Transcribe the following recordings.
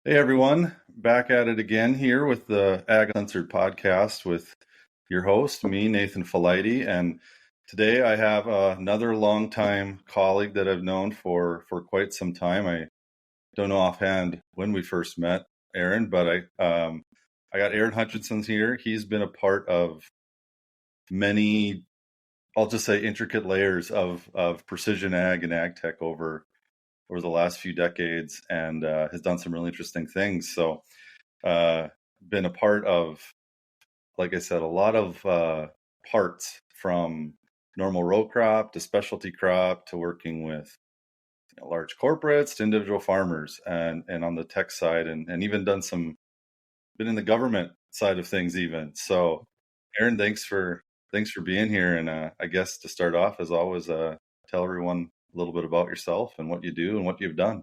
Hey everyone, back at it again here with the Ag Uncensored podcast with your host, me, Nathan Faleide. And today I have another longtime colleague that I've known for quite some time. I don't know offhand when we first met, Aaron, but I got Aaron Hutchinson here. He's been a part of many, I'll just say, intricate layers of precision ag and ag tech over the last few decades, and has done some really interesting things. So been a part of, like I said, a lot of parts, from normal row crop to specialty crop to working with large corporates to individual farmers, and on the tech side, and even been in the government side of things even. So Aaron, thanks for being here. And I guess to start off, as always, tell everyone a little bit about yourself and what you do and what you've done.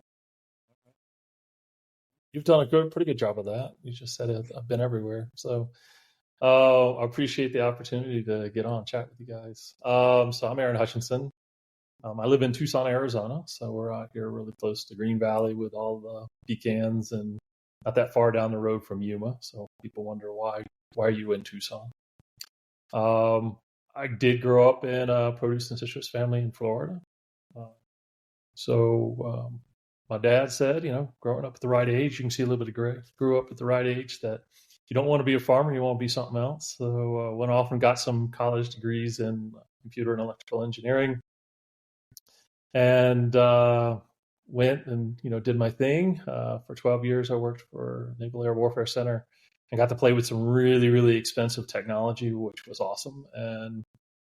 You've done pretty good job of that. You just said it. I've been everywhere. So I appreciate the opportunity to get on and chat with you guys. So I'm Aaron Hutchinson. I live in Tucson, Arizona. So we're out here really close to Green Valley with all the pecans and not that far down the road from Yuma. So people wonder why are you in Tucson? I did grow up in a produce and citrus family in Florida. My dad said, growing up at the right age, you can see a little bit of gray. Grew up at the right age that you don't want to be a farmer, you want to be something else. So went off and got some college degrees in computer and electrical engineering, and went and did my thing. For 12 years, I worked for Naval Air Warfare Center and got to play with some really, really expensive technology, which was awesome. And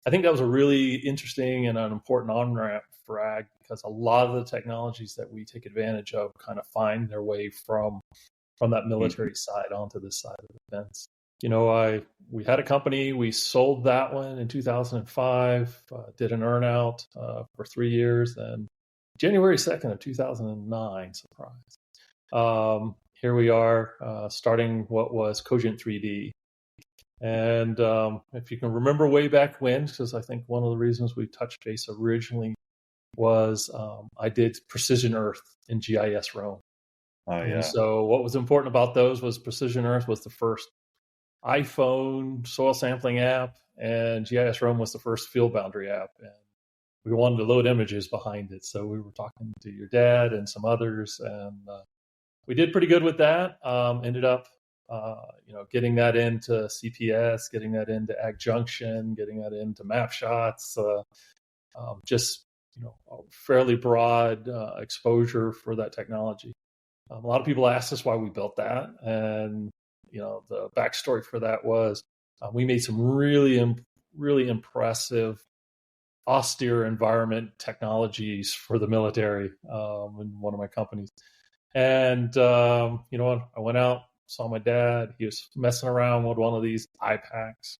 I think that was a really interesting and an important on-ramp for ag, because a lot of the technologies that we take advantage of kind of find their way from that military side onto this side of the fence. We had a company, we sold that one in 2005, did an earnout for 3 years, and January 2nd of 2009, surprise. Here we are starting what was Cogent 3D. And if you can remember way back when, because I think one of the reasons we touched base originally was I did Precision Earth in GIS Rome. Oh, yeah. And so what was important about those was Precision Earth was the first iPhone soil sampling app, and GIS Rome was the first field boundary app. And we wanted to load images behind it. So we were talking to your dad and some others, and we did pretty good with that. Ended up getting that into CPS, getting that into Ag Junction, getting that into map shots, just a fairly broad exposure for that technology. A lot of people asked us why we built that, and the backstory for that was we made some really, really impressive austere environment technologies for the military in one of my companies. And I went out, saw my dad. He was messing around with one of these iPacks.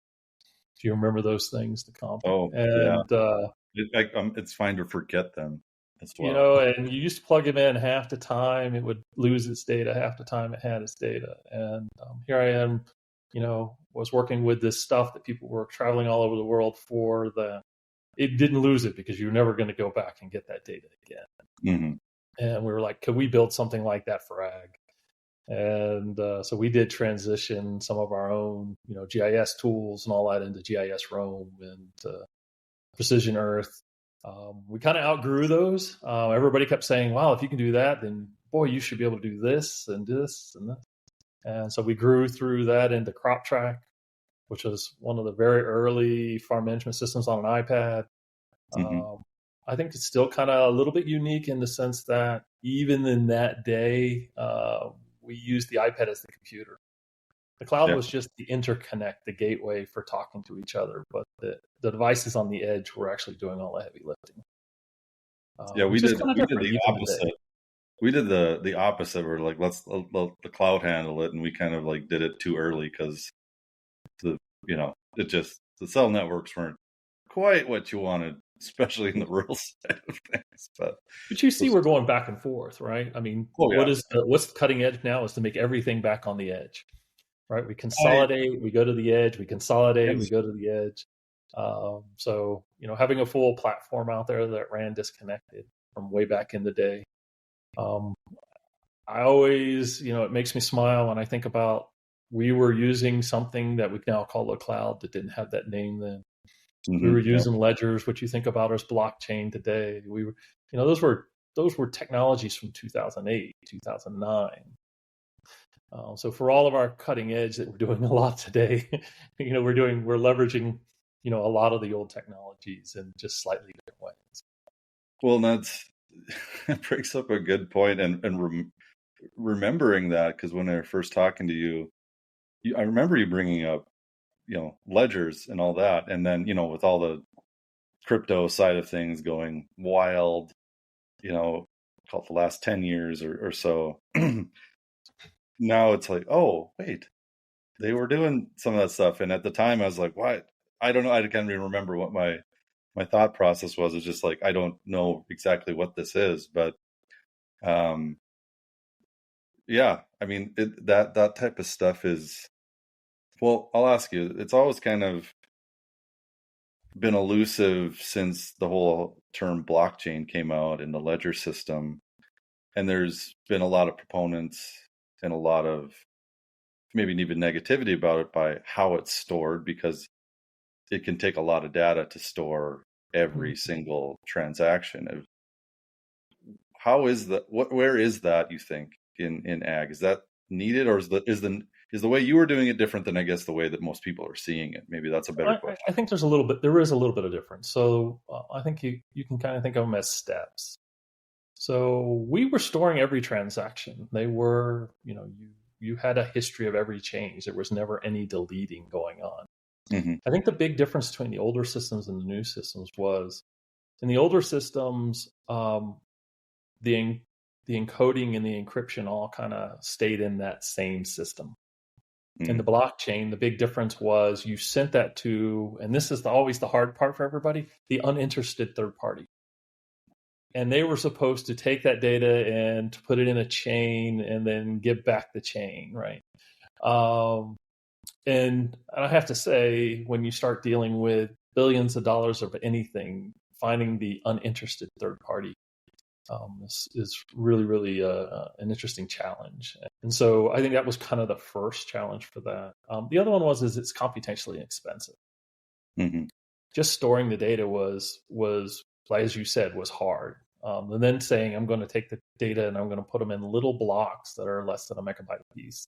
If you remember those things, the comp. Oh, and it's fine to forget them as well. And you used to plug them in half the time, it would lose its data, half the time it had its data. And here I am, was working with this stuff that people were traveling all over the world for. It didn't lose it because you're never going to go back and get that data again. Mm-hmm. And we were like, could we build something like that for ag? And so we did transition some of our own, GIS tools and all that into GIS Rome and Precision Earth. We kind of outgrew those. Everybody kept saying, wow, if you can do that, then boy, you should be able to do this and this and this. And so we grew through that into CropTrak, which was one of the very early farm management systems on an iPad. Mm-hmm. I think it's still kind of a little bit unique in the sense that even in that day, we used the iPad as the computer. The cloud was just the interconnect, the gateway for talking to each other, but the devices on the edge were actually doing all the heavy lifting. We did the opposite. We did the opposite. We're like, let's let the cloud handle it, and we kind of like did it too early because the cell networks weren't quite what you wanted, especially in the rural side of things. But you see, we're going back and forth, right? I mean, what's the cutting edge now is to make everything back on the edge, right? We consolidate, we go to the edge, we consolidate, we go to the edge. So having a full platform out there that ran disconnected from way back in the day. I always, it makes me smile when I think about we were using something that we now call the cloud that didn't have that name then. We were Yep. using ledgers, what you think about as blockchain today. We were, those were technologies from 2008, 2009. So for all of our cutting edge that we're doing a lot today, we're leveraging, a lot of the old technologies in just slightly different ways. Well, that brings up a good point, and remembering that, because when I was first talking to you, I remember you bringing up, ledgers and all that, and then with all the crypto side of things going wild, call it the last 10 years or so. Now it's like, oh wait, they were doing some of that stuff, and at the time I was like, what? I don't know. I can't even remember what my thought process was. It's just like, I don't know exactly what this is, but yeah, I mean, that type of stuff is, well, I'll ask you, it's always kind of been elusive since the whole term blockchain came out in the ledger system. And there's been a lot of proponents and a lot of maybe even negativity about it by how it's stored, because it can take a lot of data to store every single transaction. How is that? Where is that, you think, in ag? Is that needed, or is the way you were doing it different than, I guess, the way that most people are seeing it? Maybe that's a better question. I think there is a little bit of difference. So I think you can kind of think of them as steps. So we were storing every transaction. They were, you had a history of every change. There was never any deleting going on. Mm-hmm. I think the big difference between the older systems and the new systems was, in the older systems, the encoding and the encryption all kind of stayed in that same system. Mm-hmm. In the blockchain, the big difference was you sent that to, and this is always the hard part for everybody, the uninterested third party. And they were supposed to take that data and to put it in a chain and then give back the chain, right? And I have to say, when you start dealing with billions of dollars of anything, finding the uninterested third party is really, really an interesting challenge. And so I think that was kind of the first challenge for that. The other one is it's computationally expensive. Mm-hmm. Just storing the data was, as you said, was hard. And then saying, I'm going to take the data and I'm going to put them in little blocks that are less than a megabyte a piece.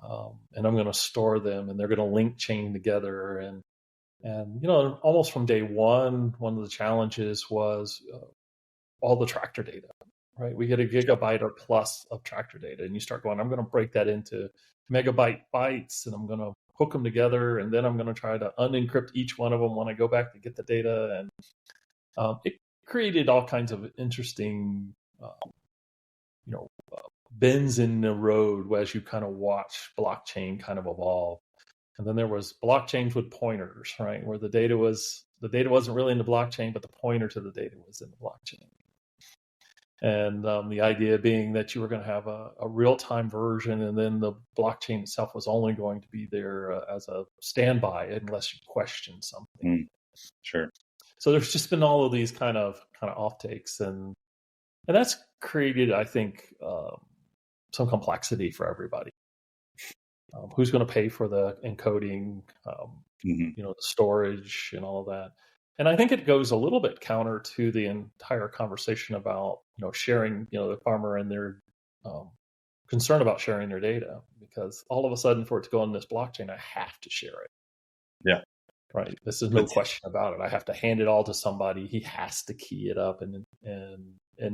And I'm going to store them, and they're going to link chain together. And almost from day one of the challenges was all the tractor data, right? We get a gigabyte or plus of tractor data, and you start going, I'm going to break that into megabyte bytes, and I'm going to hook them together, and then I'm going to try to unencrypt each one of them when I go back to get the data. And it created all kinds of interesting, bends in the road as you kind of watch blockchain kind of evolve. And then there was blockchains with pointers, right, where the data wasn't really in the blockchain, but the pointer to the data was in the blockchain. And the idea being that you were going to have a real-time version, and then the blockchain itself was only going to be there as a standby unless you question something. Sure. So there's just been all of these kind of off takes, and that's created, I think, some complexity for everybody. Who's going to pay for the encoding, the storage, and all of that? And I think it goes a little bit counter to the entire conversation about sharing, the farmer and their concern about sharing their data, because all of a sudden, for it to go on this blockchain, I have to share it. Yeah. Right. This is no question about it. I have to hand it all to somebody. He has to key it up, and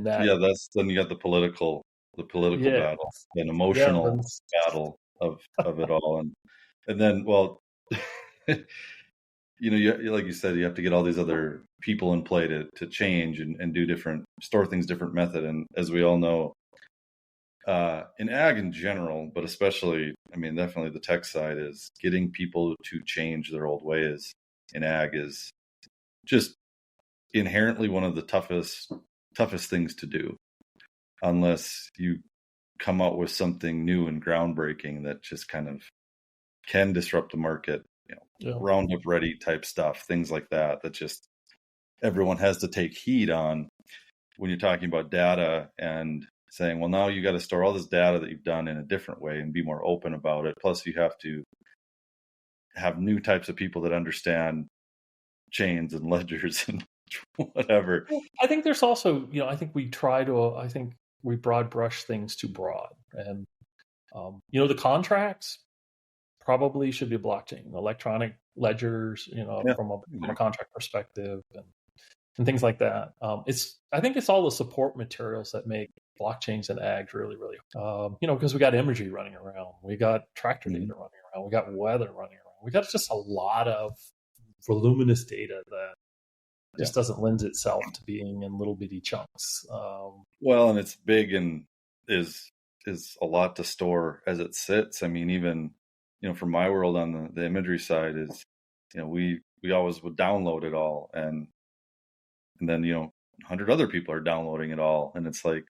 that. Yeah, then you got the political battle, an emotional battle of it all, and then, well, you like you said, you have to get all these other people in play to change and do store things different method. And as we all know, in ag in general, but especially, definitely the tech side, is getting people to change their old ways in ag is just inherently one of the toughest things to do, unless you come out with something new and groundbreaking that just kind of can disrupt the market, Roundup ready type stuff, things like that just everyone has to take heed on when you're talking about data and saying, well, now you got to store all this data that you've done in a different way and be more open about it. Plus, you have to have new types of people that understand chains and ledgers and whatever. Well, I think there's also, I think we broad brush things too broad. And, the contracts probably should be blockchain, electronic ledgers, Yeah. from a contract perspective and things like that. I think it's all the support materials that make blockchains and ag really, really, because we got imagery running around, we got tractor data running around, we got weather running around, we got just a lot of voluminous data that just doesn't lend itself to being in little bitty chunks. Well, and it's big and is a lot to store as it sits. I mean, even, from my world on the imagery side is, we always would download it all, and then 100 other people are downloading it all, and it's like,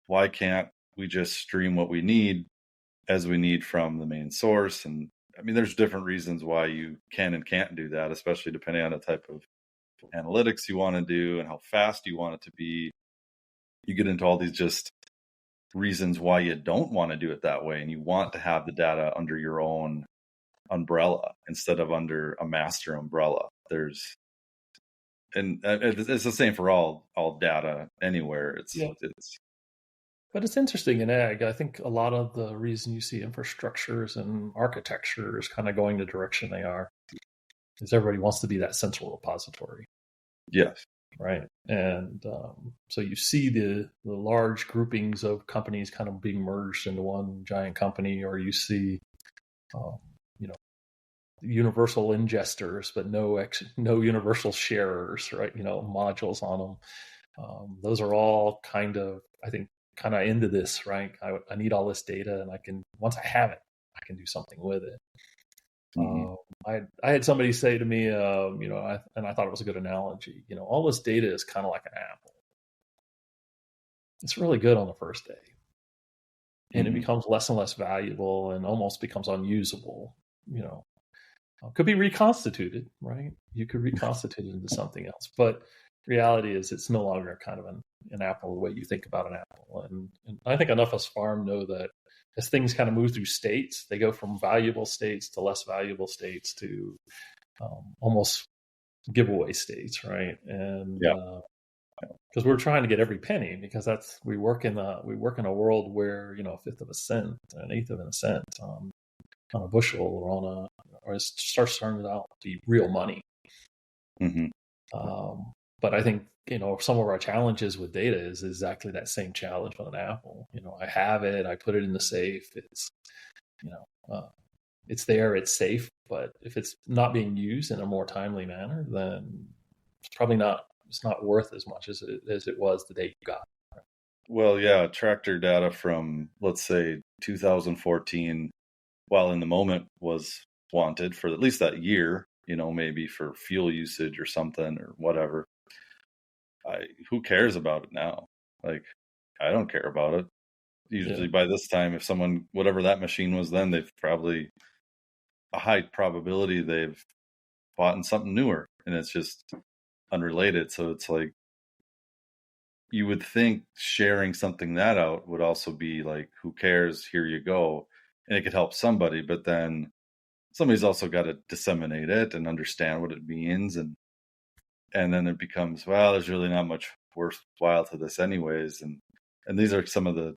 why can't we just stream what we need as we need from the main source? And I mean, there's different reasons why you can and can't do that, especially depending on the type of analytics you want to do and how fast you want it to be. You get into all these just reasons why you don't want to do it that way, and you want to have the data under your own umbrella instead of under a master umbrella. And it's the same for all data anywhere. But it's interesting in ag. I think a lot of the reason you see infrastructures and architectures kind of going the direction they are is everybody wants to be that central repository. Yes. Right. And so you see the large groupings of companies kind of being merged into one giant company, or you see, universal ingesters, but no universal sharers, right? Modules on them. Those are all kind of into this, right? I need all this data, and once I have it, I can do something with it. Mm-hmm. I had somebody say to me, and I thought it was a good analogy. All this data is kind of like an apple. It's really good on the first day, and it becomes less and less valuable, and almost becomes unusable. Could be reconstituted, right? You could reconstitute it into something else, but reality is it's no longer kind of an apple the way you think about an apple. And I think enough of us farm know that as things kind of move through states, they go from valuable states to less valuable states to almost giveaway states, right? And because we're trying to get every penny, because we work in a world where a fifth of a cent, an eighth of a cent on a bushel, or it starts turning out to be real money. Mm-hmm. But I think some of our challenges with data is exactly that same challenge with an apple. I have it, I put it in the safe. It's it's there, it's safe. But if it's not being used in a more timely manner, then it's probably not. It's not worth as much as it was the day you got it. Well, yeah, tractor data from, let's say, 2014, while in the moment was wanted for at least that year, maybe for fuel usage or something or whatever. Who cares about it now? Like, I don't care about it. Usually by this time, if someone, whatever that machine was then, they've probably a high probability they've bought in something newer, and it's just unrelated. So it's like, you would think sharing something that out would also be like, who cares? Here you go. And it could help somebody, but then somebody's also got to disseminate it and understand what it means. And then it becomes, well, there's really not much worthwhile to this anyways. And these are some of the,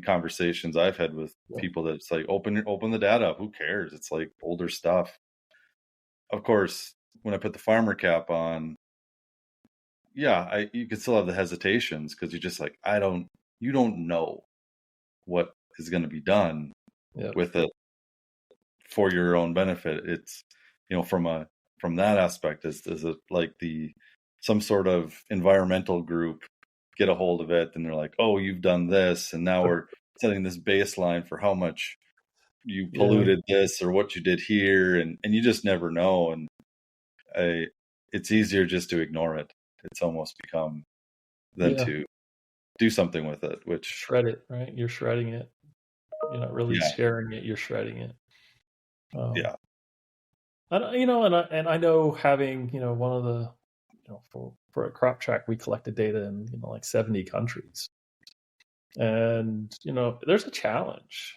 conversations I've had with people that it's like, open the data up. Who cares? It's like older stuff. Of course, when I put the farmer cap on, you could still have the hesitations, because you're just like, you don't know what is going to be done with it for your own benefit. It's, from that aspect, is it like some sort of environmental group get a hold of it, and they're like, oh, you've done this, and now we're setting this baseline for how much you polluted this or what you did here, and you just never know. And it's easier just to ignore it. It's almost become than to do something with it, which shred it, right? You're shredding it. You're not really sharing it. You're shredding it. And I know having, one of the, for a CropTrak, we collected data in, like 70 countries. And, there's a challenge.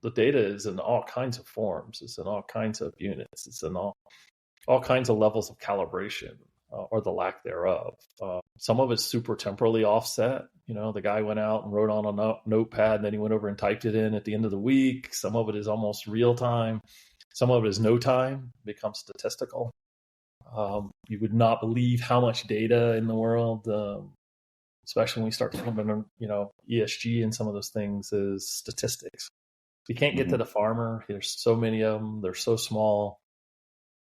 The data is in all kinds of forms. It's in all kinds of units. It's in all kinds of levels of calibration, or the lack thereof. Some of it's super temporally offset. The guy went out and wrote on a notepad, and then he went over and typed it in at the end of the week. Some of it is almost real time. Some of it is no time, becomes statistical. You would not believe how much data in the world, especially when we start talking about, ESG and some of those things, is statistics. You can't get to the farmer. There's so many of them. They're so small.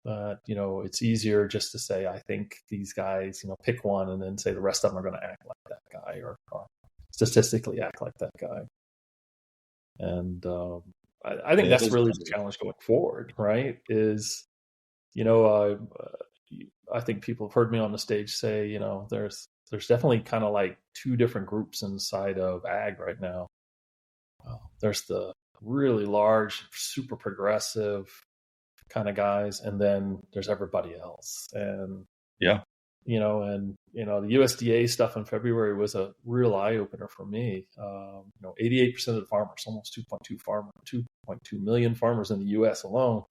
It's easier just to say, I think these guys, pick one and then say the rest of them are going to act like that guy, or statistically act like that guy. And I think that's really the challenge going forward, right? Is, I think people have heard me on the stage say, there's definitely kind of like two different groups inside of ag right now. There's the really large, super progressive kind of guys, and then there's everybody else. And yeah, the USDA stuff in February was a real eye opener for me. 88% of the farmers, almost 2.2 million farmers in the U.S. alone,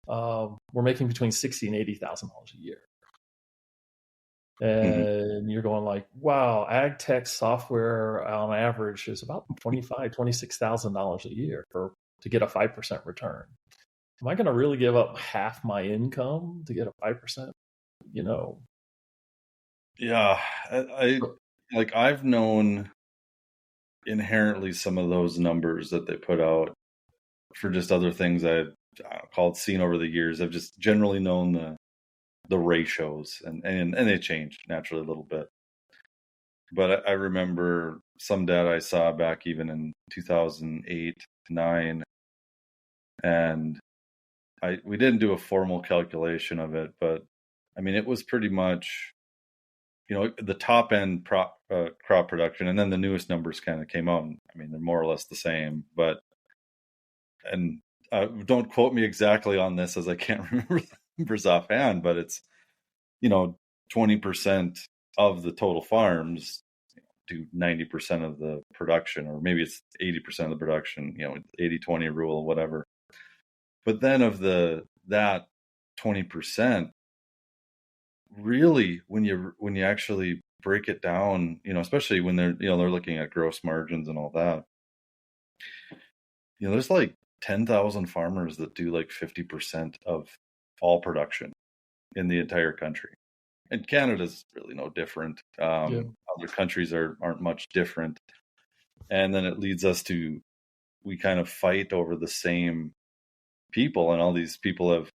we're making between $60,000 and $80,000 a year. And you're going like, wow, AgTech software on average is about $25,000, $26,000 a year to get a 5% return. Am I going to really give up half my income to get a 5%? Yeah, I've known inherently some of those numbers that they put out for just other things I've seen over the years. I've just generally known the ratios, and they change naturally a little bit. But I remember some data I saw back even in 2008, 9, and we didn't do a formal calculation of it, but I mean, it was pretty much, the top end crop production, and then the newest numbers kind of came out. I mean, they're more or less the same, and don't quote me exactly on this, as I can't remember the numbers offhand, but it's, 20% of the total farms do 90% of the production, or maybe it's 80% of the production, 80-20 rule, whatever. But then of that 20%, really, when you actually break it down, especially when they're looking at gross margins and all that, there's like 10,000 farmers that do like 50% of all production in the entire country. And Canada's really no different. Other countries aren't much different. And then it leads us to, we kind of fight over the same people, and all these people have,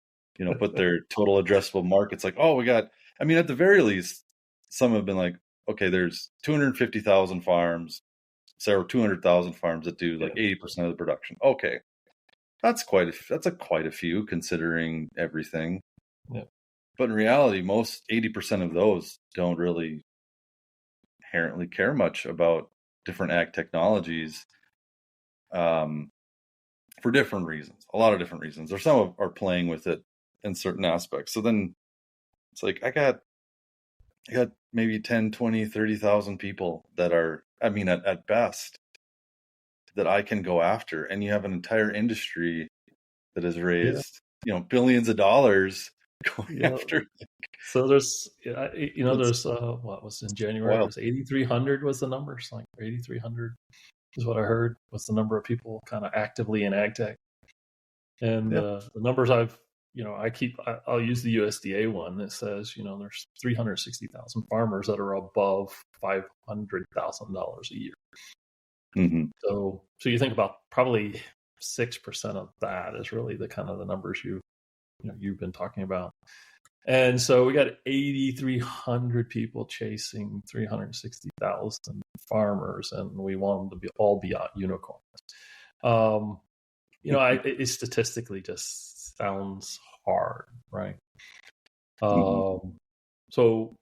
put their total addressable markets like, oh, at the very least, some have been like, okay, there's 250,000 farms, so 200,000 farms that do like 80% of the production. Okay. That's quite a few considering everything. Yeah. But in reality, most 80% of those don't really inherently care much about different ag technologies, for different reasons, a lot of different reasons, or some are playing with it in certain aspects. So then it's like, I got maybe 10, 20, 30,000 people that are, at best, that I can go after. And you have an entire industry that has raised, billions of dollars going after. So there's, there's, what was in January? Wild. It was 8,300 was the number. It's like 8,300 is what I heard was the number of people kind of actively in AgTech. And the numbers I'll use the USDA one that says, there's 360,000 farmers that are above $500,000 a year. Mm-hmm. So you think about probably 6% of that is really the kind of the numbers you've been talking about. And so we got 8,300 people chasing 360,000 farmers, and we want them to all be unicorns. It statistically just sounds hard, right? So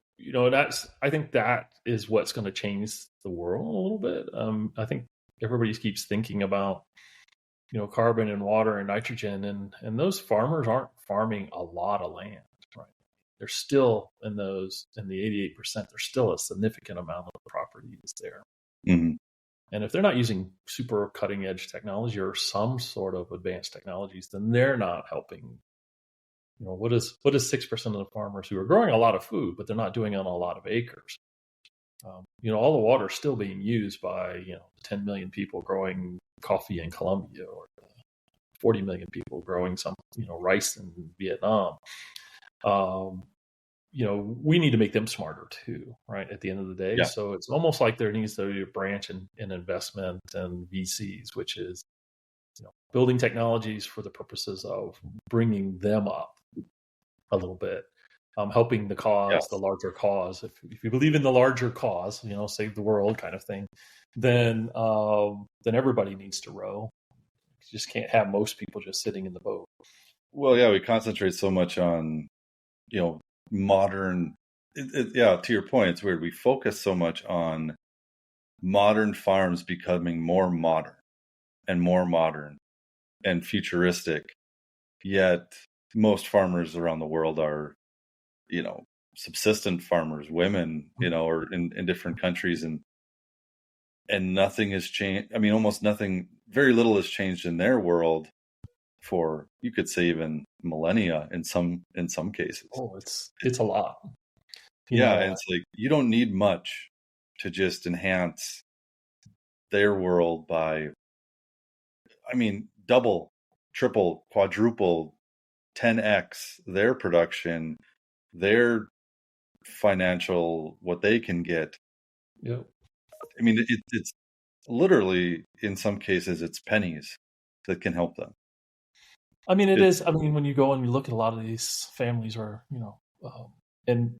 I think that is what's going to change the world a little bit. I think everybody keeps thinking about carbon and water and nitrogen, and those farmers aren't farming a lot of land, right? They're still in the 88%. There's still a significant amount of the property is there. Mm-hmm. And if they're not using super cutting edge technology or some sort of advanced technologies, then they're not helping. What is 6% of the farmers who are growing a lot of food, but they're not doing it on a lot of acres? All the water is still being used by 10 million people growing coffee in Colombia, or 40 million people growing some rice in Vietnam. We need to make them smarter too, right? At the end of the day. Yeah. So it's almost like there needs to be a branch in investment and VCs, which is building technologies for the purposes of bringing them up a little bit, helping the cause, Yes. the larger cause. If you believe in the larger cause, save the world kind of thing, then everybody needs to row. You just can't have most people just sitting in the boat. Well, yeah, we concentrate so much on, modern. To your point, it's weird. We focus so much on modern farms becoming more modern and futuristic. Yet most farmers around the world are, subsistent farmers, women, or in different countries, and nothing has changed. I mean, almost nothing, very little has changed in their world for, you could say, even millennia in some cases. Oh, it's a lot. And it's like, you don't need much to just enhance their world by, double, triple, quadruple, 10x their production, their financial, what they can get. Yep. It's literally, in some cases, it's pennies that can help them. It is. When you go and you look at a lot of these families, or in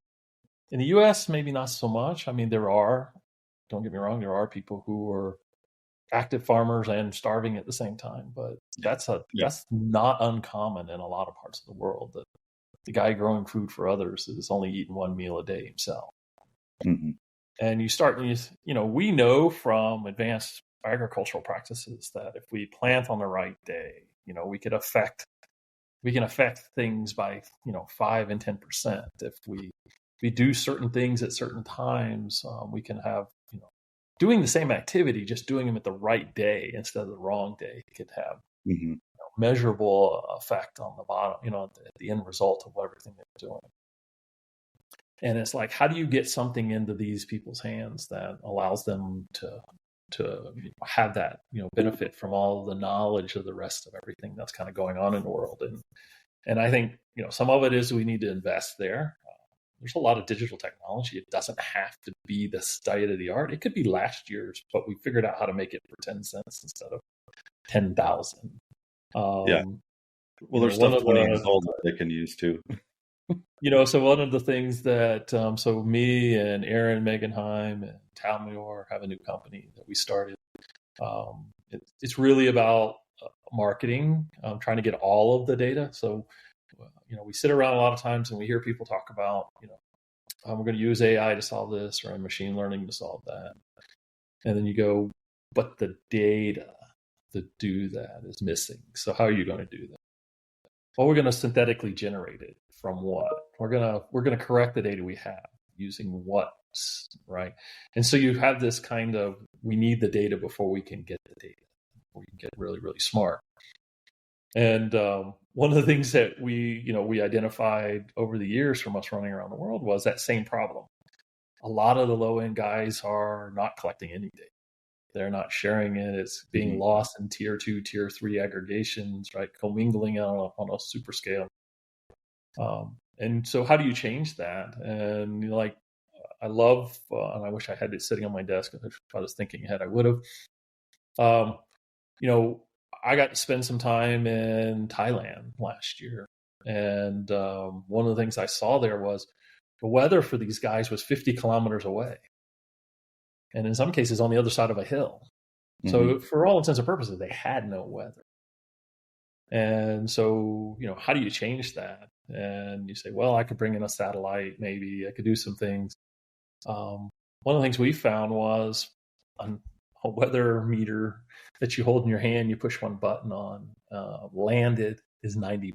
the U.S., maybe not so much. There are, don't get me wrong, there are people who are active farmers and starving at the same time, but that's not uncommon in a lot of parts of the world. That the guy growing food for others is only eating one meal a day himself. Mm-hmm. And we know from advanced agricultural practices that if we plant on the right day, we can affect things by 5 and 10%. If we do certain things at certain times, we can have doing the same activity, just doing them at the right day instead of the wrong day, could have measurable effect on the bottom, at the end result of everything they're doing. And it's like, how do you get something into these people's hands that allows them to have that benefit from all the knowledge of the rest of everything that's kind of going on in the world? And I think some of it is we need to invest there. There's a lot of digital technology. It doesn't have to be the state of the art. It could be last year's, but we figured out how to make it for 10 cents instead of 10,000. Well, there's stuff 20 years old that they can use too. So one of the things that, so me and Aaron Megenheim and Talmior have a new company that we started. It's really about marketing, trying to get all of the data. So, we sit around a lot of times and we hear people talk about, we're going to use AI to solve this, or machine learning to solve that. And then you go, but the data to do that is missing. So how are you going to do that? Well, we're going to synthetically generate it from what? We're going to correct the data we have using what, right? And so you have this kind of, we need the data before we can get the data. We can get really, really smart. And one of the things that we identified over the years from us running around the world was that same problem. A lot of the low-end guys are not collecting any data. They're not sharing it. It's being lost in tier 2, tier 3 aggregations, right? Commingling on a super scale. And so how do you change that? And I love, and I wish I had it sitting on my desk. If I was thinking ahead, I would have. I got to spend some time in Thailand last year. And one of the things I saw there was the weather for these guys was 50 kilometers away. And in some cases on the other side of a hill. So for all intents and purposes, they had no weather. And so, how do you change that? And you say, well, I could bring in a satellite, maybe I could do some things. One of the things we found was a weather meter that you hold in your hand, you push one button on, landed is $90.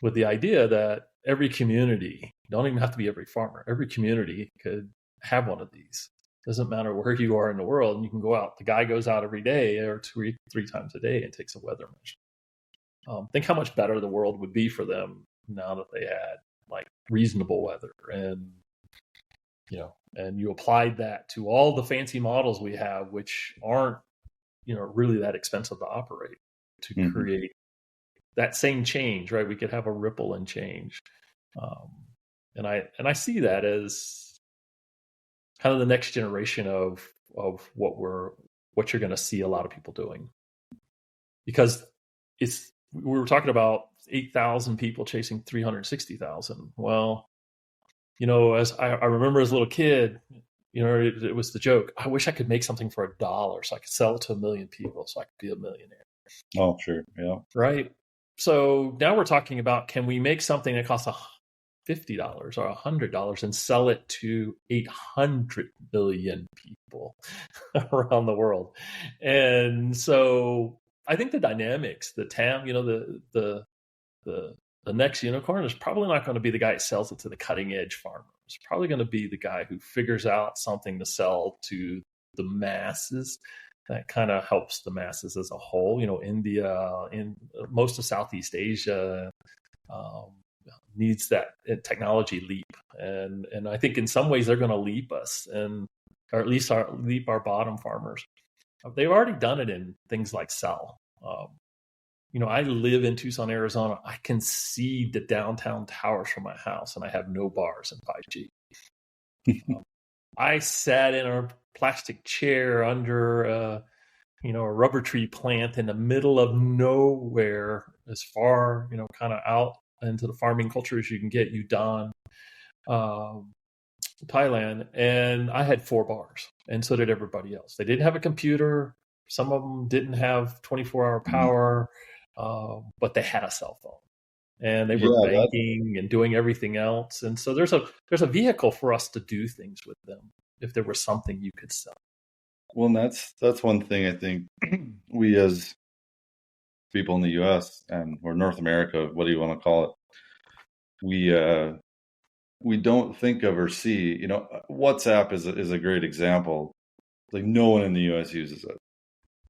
With the idea that every community, don't even have to be every farmer, every community could have one of these. Doesn't matter where you are in the world, and you can go out. The guy goes out every day or three times a day and takes a weather measure. Think how much better the world would be for them now that they had like reasonable weather, and and you applied that to all the fancy models we have, which aren't really that expensive to operate, to create that same change, right? We could have a ripple and change, and I see that as kind of the next generation of what you're going to see a lot of people doing, because we were talking about 8,000 people chasing 360,000. Well, as I remember as a little kid, it was the joke. I wish I could make something for $1 so I could sell it to 1 million people so I could be a millionaire. Oh, sure. Yeah. Right. So now we're talking about, can we make something that costs $50 or $100 and sell it to 800 million people around the world? And so I think the dynamics, the TAM, the next unicorn is probably not going to be the guy who sells it to the cutting edge farmer. It's probably going to be the guy who figures out something to sell to the masses that kind of helps the masses as a whole. India, in most of Southeast Asia, needs that technology leap, and I think in some ways they're going to leap us, or at least leap our bottom farmers. They've already done it in things like cell. I live in Tucson, Arizona. I can see the downtown towers from my house, and I have no bars in 5G. I sat in a plastic chair under a rubber tree plant in the middle of nowhere, as far, kind of out into the farming culture as you can get, Udon, Thailand, and I had 4 bars, and so did everybody else. They didn't have a computer. Some of them didn't have 24-hour power. But they had a cell phone, and they were banking and doing everything else. And so there's a vehicle for us to do things with them if there was something you could sell. Well, and that's one thing I think we as people in the U.S. or North America, what do you want to call it? We don't think of or see. WhatsApp is a great example. Like, no one in the U.S. uses it,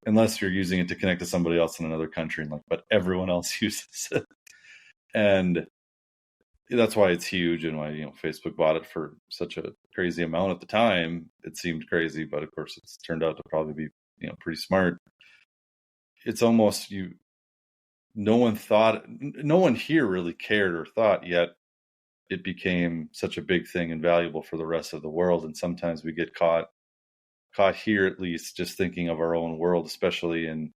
unless you're using it to connect to somebody else in another country, but everyone else uses it. And that's why it's huge, and why, Facebook bought it for such a crazy amount at the time. It seemed crazy, but of course it's turned out to probably be, pretty smart. It's almost no one here really cared or thought, yet it became such a big thing and valuable for the rest of the world. And sometimes we get caught here, at least, just thinking of our own world, especially in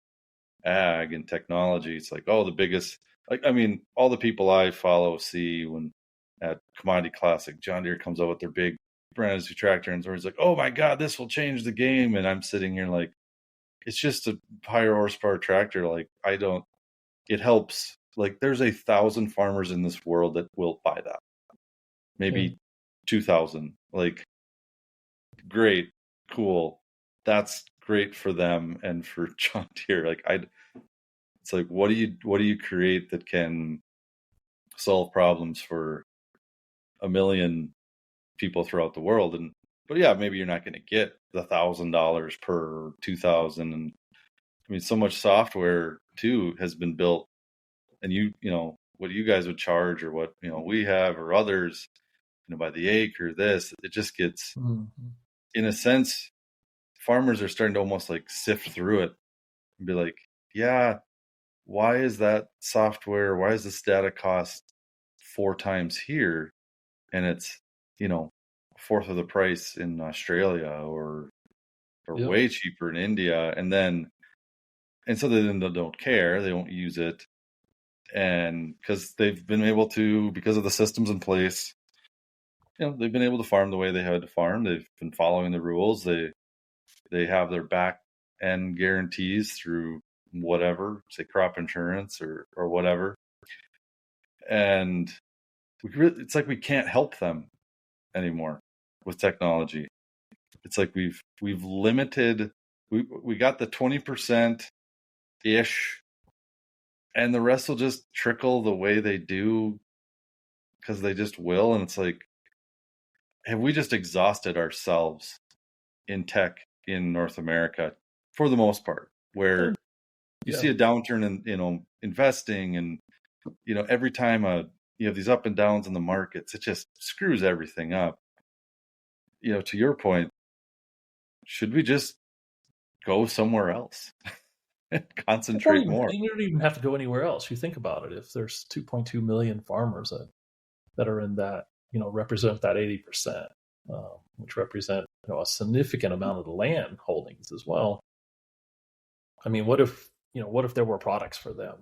ag and technology. It's like, oh, the biggest, all the people I follow see when at Commodity Classic, John Deere comes out with their big brand new tractor, and it's like, oh my God, this will change the game. And I'm sitting here like, it's just a higher horsepower tractor. It helps. Like, there's 1,000 farmers in this world that will buy that. Maybe 2,000. Like, great. Cool. That's great for them and for John Deere. It's like, what do you create that can solve problems for 1 million people throughout the world? But yeah, maybe you're not going to get the $1,000 per 2,000. And so much software too has been built, and what you guys would charge, or what we have, or others, by the acre, this, it just gets, in a sense, farmers are starting to almost like sift through it and be like, yeah, why is that software, why is this data cost 4 times here, and it's, a fourth of the price in Australia, or way cheaper in India. And so they then don't care, they don't use it. And because they've been able to, because of the systems in place, they've been able to farm the way they had to farm. They've been following the rules. They have their back end guarantees through whatever, say crop insurance or whatever. And it's like we can't help them anymore with technology. It's like we've limited, we got the 20% ish, and the rest will just trickle the way they do because they just will. And it's like, have we just exhausted ourselves in tech in North America for the most part, where you see a downturn in, investing, and, every time you have these up and downs in the markets, it just screws everything up. To your point, should we just go somewhere else and concentrate more? You don't even have to go anywhere else. You think about it. If there's 2.2 million farmers that are in that, represent that 80%, which represent, a significant amount of the land holdings as well. I mean, what if there were products for them,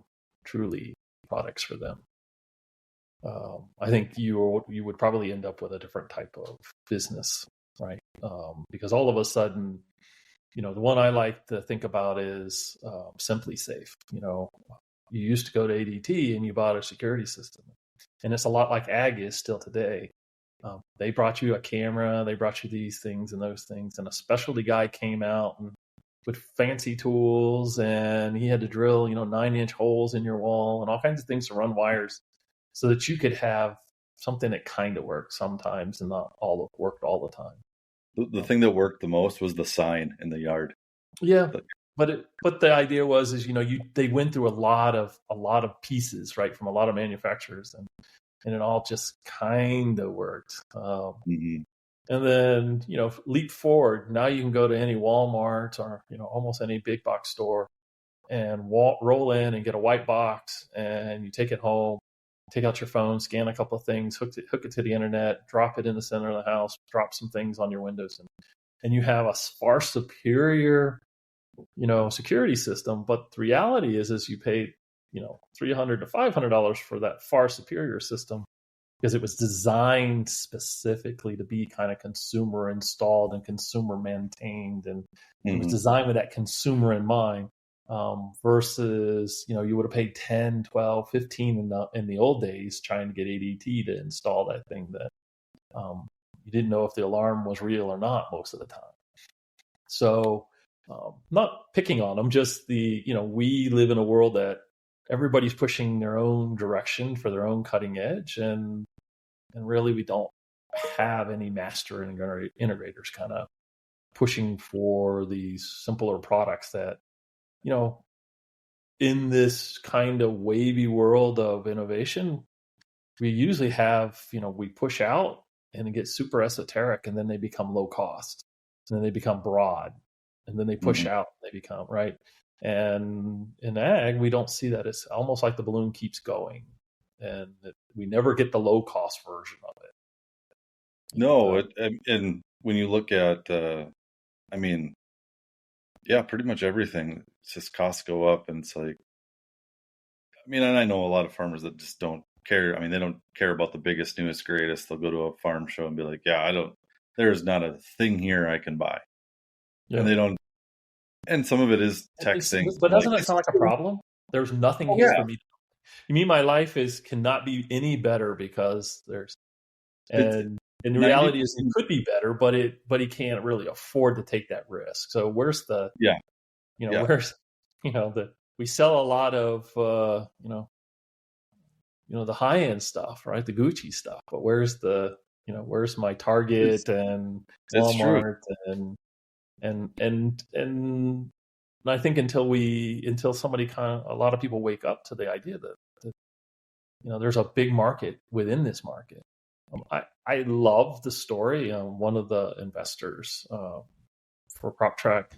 truly products for them? I think you would probably end up with a different type of business, right? Because all of a sudden, the one I like to think about is Simply Safe. You used to go to ADT and you bought a security system, and it's a lot like Ag is still today. They brought you a camera, they brought you these things and those things, and a specialty guy came out and with fancy tools, and he had to drill 9-inch holes in your wall and all kinds of things to run wires so that you could have something that kind of worked sometimes and not all worked all the time. The thing that worked the most was the sign in the yard. Yeah, but the idea was they went through a lot of pieces, right, from a lot of manufacturers, and it all just kind of worked. And then leap forward. Now you can go to any Walmart or almost any big box store and roll in and get a white box, and you take it home. Take out your phone, scan a couple of things, hook it to the internet, drop it in the center of the house, drop some things on your windows, and you have a far superior, security system. But the reality is you paid, $300 to $500 for that far superior system because it was designed specifically to be kind of consumer installed and consumer maintained, and it was designed with that consumer in mind. Versus, you would have paid 10, 12, 15 in the old days trying to get ADT to install that thing that you didn't know if the alarm was real or not most of the time. So not picking on them, just we live in a world that everybody's pushing their own direction for their own cutting edge, and really we don't have any master integrators kind of pushing for these simpler products that in this kind of wavy world of innovation, we usually have, we push out and it gets super esoteric, and then they become low cost, and then they become broad, and then they push out, they become right. And in Ag, we don't see that. It's almost like the balloon keeps going, and we never get the low cost version of it. No, and when you look at, yeah, pretty much everything. It's just costs go up, and it's like, and I know a lot of farmers that just don't care. They don't care about the biggest, newest, greatest. They'll go to a farm show and be like, yeah, there's not a thing here I can buy. Yeah. And they don't, and some of it is tech things. But doesn't it sound like a problem? There's nothing here for me. You mean my life cannot be any better because there's, and the reality is it could be better, but he can't really afford to take that risk. So where's the, where's, we sell a lot of, the high end stuff, right? The Gucci stuff, but where's the, where's my Target and Walmart and I think until somebody a lot of people wake up to the idea that there's a big market within this market. I love the story. One of the investors for CropTrak,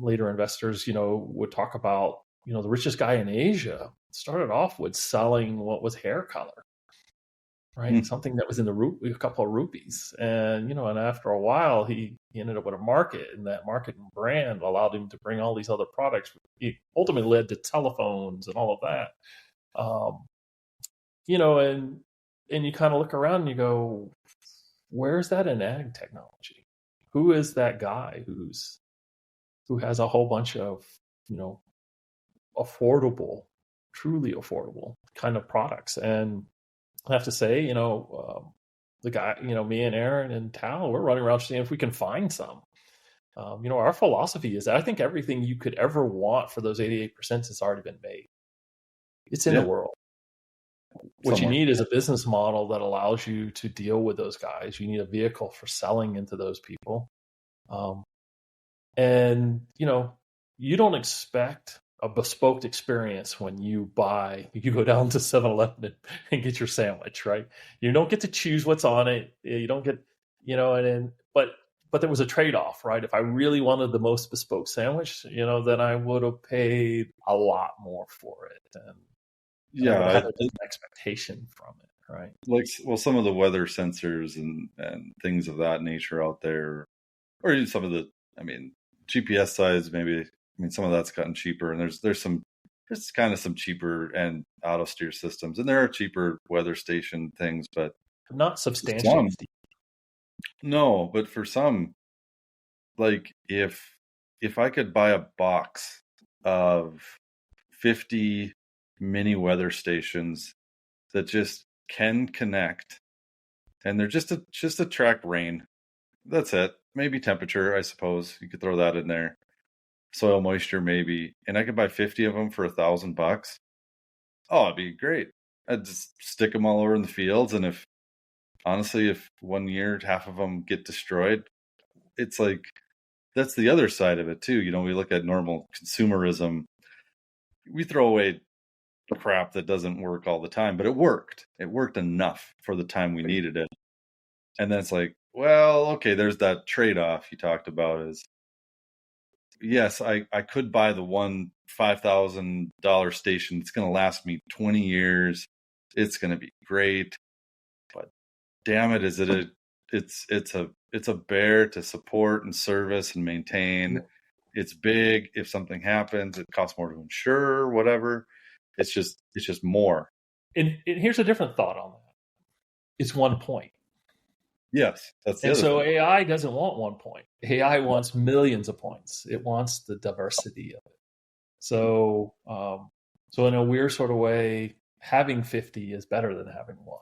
later investors, would talk about, the richest guy in Asia started off with selling what was hair color, right? Something that was in a couple of rupees. And, and after a while, he ended up with a market, and that market and brand allowed him to bring all these other products. It ultimately led to telephones and all of that. And you kind of look around and you go, where's that in ag technology? Who is that guy who has a whole bunch of, affordable, truly affordable kind of products? And I have to say, the guy, me and Aaron and Tal, we're running around seeing if we can find some. Our philosophy is that I think everything you could ever want for those 88% has already been made. It's in the world. What you need is a business model that allows you to deal with those guys. You need a vehicle for selling into those people. And, you don't expect a bespoke experience when you go down to 7-Eleven and get your sandwich, right? You don't get to choose what's on it. You don't get, but there was a trade-off, right? If I really wanted the most bespoke sandwich, then I would have paid a lot more for it. And I would have had a different expectation from it, right? Like, well, some of the weather sensors and things of that nature out there, or even some of the, GPS size, maybe. Some of that's gotten cheaper, and there's kind of some cheaper and auto steer systems, and there are cheaper weather station things, but not substantially. No, but for some, like if I could buy a box of 50 mini weather stations that just can connect, and they're just to track rain. That's it. Maybe temperature, I suppose. You could throw that in there. Soil moisture, maybe. And I could buy 50 of them for $1,000. Oh, it'd be great. I'd just stick them all over in the fields. And if 1 year, half of them get destroyed, it's like, that's the other side of it too. We look at normal consumerism. We throw away crap that doesn't work all the time, but it worked. It worked enough for the time we needed it. And then it's like, well, okay, there's that trade-off you talked about is, yes, I could buy the one $5,000 station. It's going to last me 20 years. It's going to be great. But damn it, it's a bear to support and service and maintain. Yeah. It's big. If something happens, it costs more to insure, whatever. It's just more. And here's a different thought on that. It's 1 point. Yes, that's the other so thing. AI doesn't want 1 point. AI wants millions of points. It wants the diversity of it. So in a weird sort of way, having 50 is better than having 1,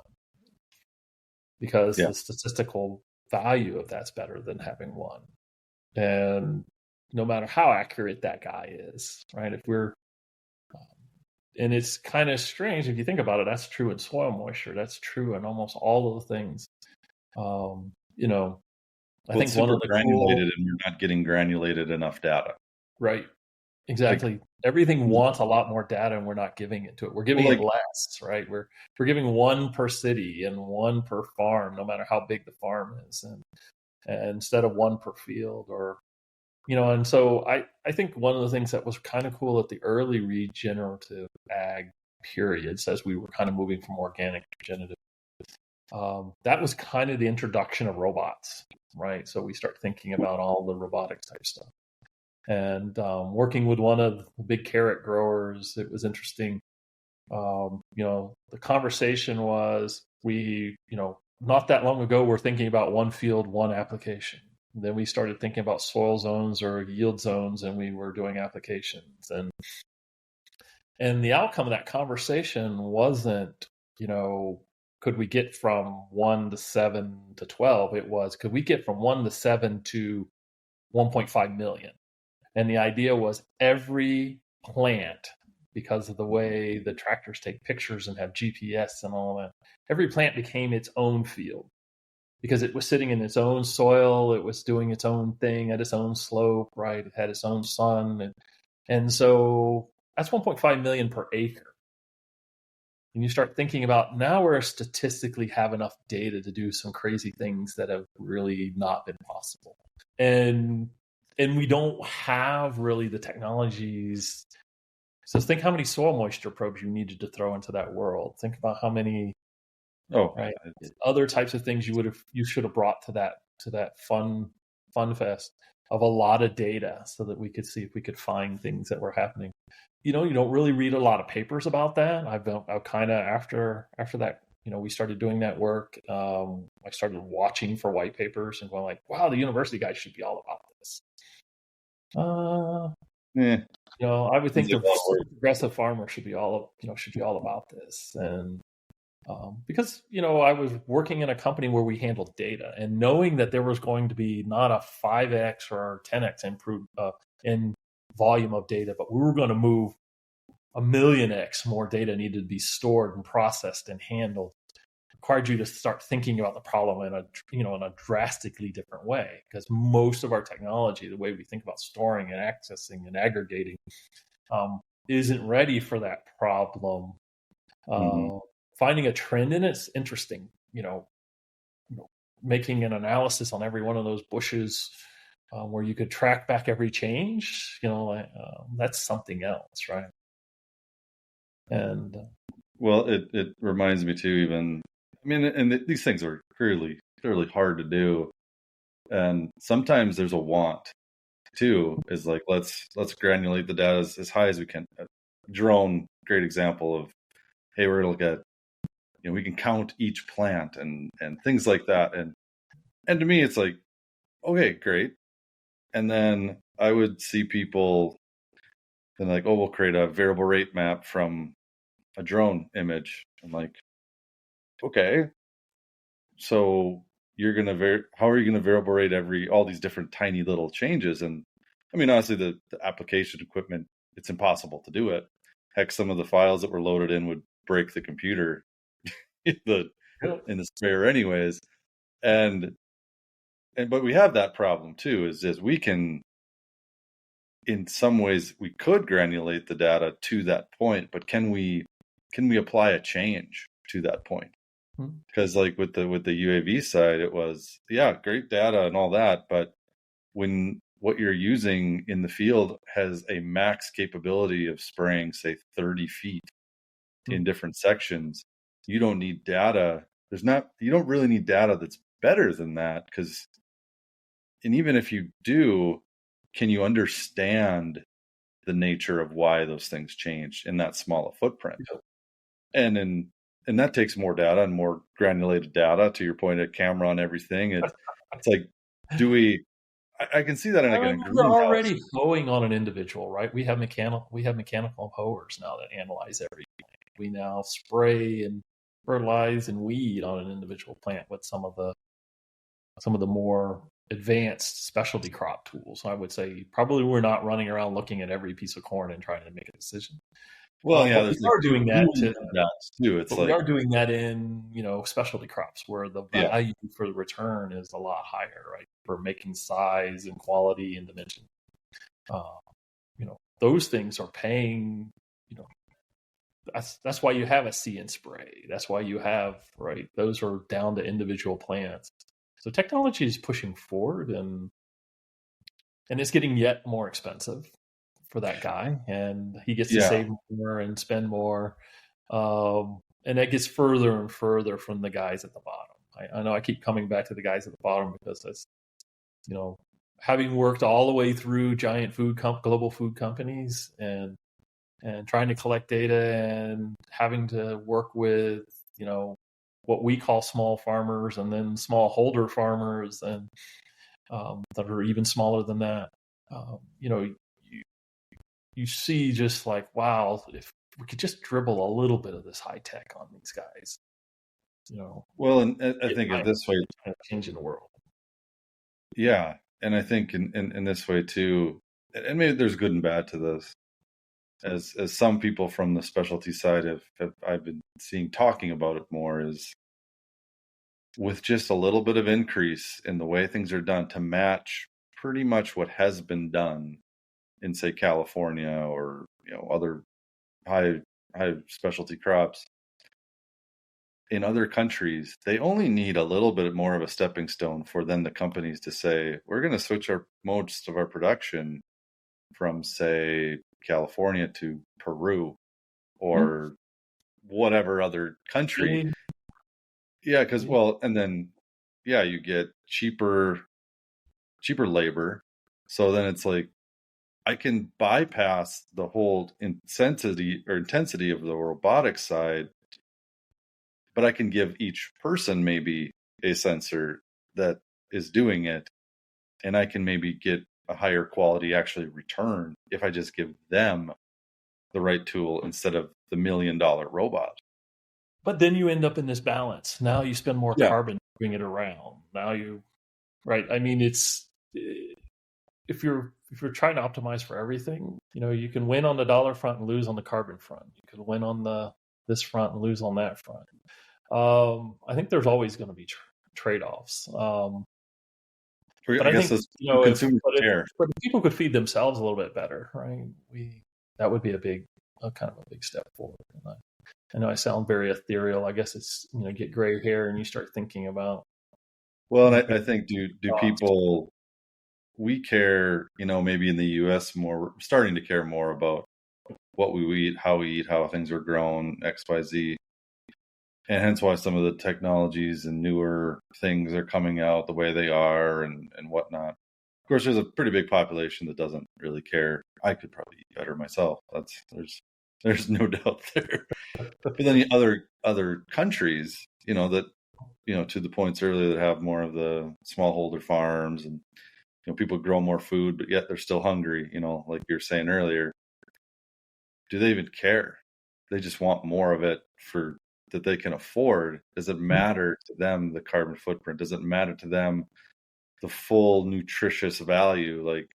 because the statistical value of that's better than having 1. And no matter how accurate that guy is, right? If we're and it's kind of strange if you think about it. That's true in soil moisture. That's true in almost all of the things. I think one of the granulated, and we're not getting granulated enough data. Right. Exactly. Like, everything wants a lot more data, and we're not giving it to it. We're giving it less, right? We're giving 1 per city and 1 per farm, no matter how big the farm is, and instead of 1 per field, or and so I think one of the things that was kind of cool at the early regenerative ag periods, as we were kind of moving from organic to regenerative, that was kind of the introduction of robots, right? So we start thinking about all the robotics type stuff. And working with one of the big carrot growers, it was interesting. The conversation was, not that long ago, we're thinking about 1 field, 1 application. Then we started thinking about soil zones or yield zones, and we were doing applications. And the outcome of that conversation wasn't, could we get from 1 to 7 to 12? It was, could we get from 1 to 7 to 1.5 million? And the idea was every plant, because of the way the tractors take pictures and have GPS and all that, every plant became its own field, because it was sitting in its own soil. It was doing its own thing at its own slope, right? It had its own sun. And so that's 1.5 million per acre. And you start thinking about, now we're statistically have enough data to do some crazy things that have really not been possible. And we don't have really the technologies. So think how many soil moisture probes you needed to throw into that world. Think about how many other types of things you should have brought to that fun fest of a lot of data, so that we could see if we could find things that were happening. You don't really read a lot of papers about that. I've kind of after that, we started doing that work. I started watching for white papers and going like, wow, the university guys should be all about this. I would think the progressive farmer should be all about this. And because I was working in a company where we handled data, and knowing that there was going to be not a 5x or 10x improved in volume of data, but we were going to move 1,000,000x more data needed to be stored and processed and handled required you to start thinking about the problem in a drastically different way, because most of our technology, the way we think about storing and accessing and aggregating, isn't ready for that problem. Finding a trend in it's interesting. Making an analysis on every one of those bushes where you could track back every change, that's something else, right? And well, it reminds me too. Even these things are clearly hard to do, and sometimes there's a want too. Is like let's granulate the data as high as we can. Drone, great example of, hey, we're gonna look at, we can count each plant and things like that, and to me it's like, okay, great. And then I would see people and like, oh, we'll create a variable rate map from a drone image. I'm like, okay, so you're gonna how are you gonna variable rate all these different tiny little changes? And I mean, honestly, the application equipment, it's impossible to do it. Heck, some of the files that were loaded in would break the computer in the sprayer anyways. And but we have that problem too, is we can, in some ways we could granulate the data to that point, but can we apply a change to that point? Because like with the UAV side, it was, yeah, great data and all that, but when what you're using in the field has a max capability of spraying, say, 30 feet in different sections, you don't need data. You don't really need data that's better than that, because, and even if you do, can you understand the nature of why those things changed in that small a footprint? And that takes more data and more granulated data. To your point, a camera on everything. It's like, do we? I can see that in a greenhouse. We're already going on an individual, right? We have mechanical mowers now that analyze every plant. We now spray and fertilize and weed on an individual plant with some of the more advanced specialty crop tools. I would say probably we're not running around looking at every piece of corn and trying to make a decision. Well, yeah, we are doing that too. It's like, we are doing that in specialty crops where the value for the return is a lot higher, right? For making size and quality and dimension. Those things are paying. That's why you have a see and spray. That's why you have, right. Those are down to individual plants. So technology is pushing forward, and it's getting yet more expensive for that guy, and he gets to save more and spend more, and that gets further and further from the guys at the bottom. I know I keep coming back to the guys at the bottom because that's, having worked all the way through giant global food companies and trying to collect data and having to work with what we call small farmers and then smallholder farmers and that are even smaller than that. You see just like, wow, if we could just dribble a little bit of this high tech on these guys, Well, and I think of this way, changing the world. Yeah, and I think in this way too, and maybe there's good and bad to this. As some people from the specialty side I've been seeing talking about it more, is with just a little bit of increase in the way things are done to match pretty much what has been done in, say, California or other high specialty crops in other countries. They only need a little bit more of a stepping stone for then the companies to say, we're going to switch most of our production from, say, California to Peru or whatever other country. Yeah, because and then you get cheaper labor. So then it's like, I can bypass the whole intensity of the robotics side, but I can give each person maybe a sensor that is doing it, and I can maybe get a higher quality actually return if I just give them the right tool instead of the $1 million robot. But then you end up in this balance. Now you spend more carbon moving it around. Now right. I mean, it's, if you're trying to optimize for everything, you can win on the dollar front and lose on the carbon front. You can win on this front and lose on that front. I think there's always going to be trade-offs. But I I guess think, those if consumers care. but if people could feed themselves a little bit better, right? That would be a kind of a big step forward. And I know I sound very ethereal. I guess it's, get gray hair and you start thinking about, Well, and big I think do costs. people, we care, maybe in the US more, we're starting to care more about what we eat, how things are grown, XYZ. And hence why some of the technologies and newer things are coming out the way they are and whatnot. Of course, there's a pretty big population that doesn't really care. I could probably eat better myself. There's no doubt there. But then the other countries, that to the points earlier, that have more of the smallholder farms, and people grow more food, but yet they're still hungry. Like you're saying earlier, do they even care? They just want more of it for that they can afford. Does it matter to them the carbon footprint? Does it matter to them the full nutritious value? Like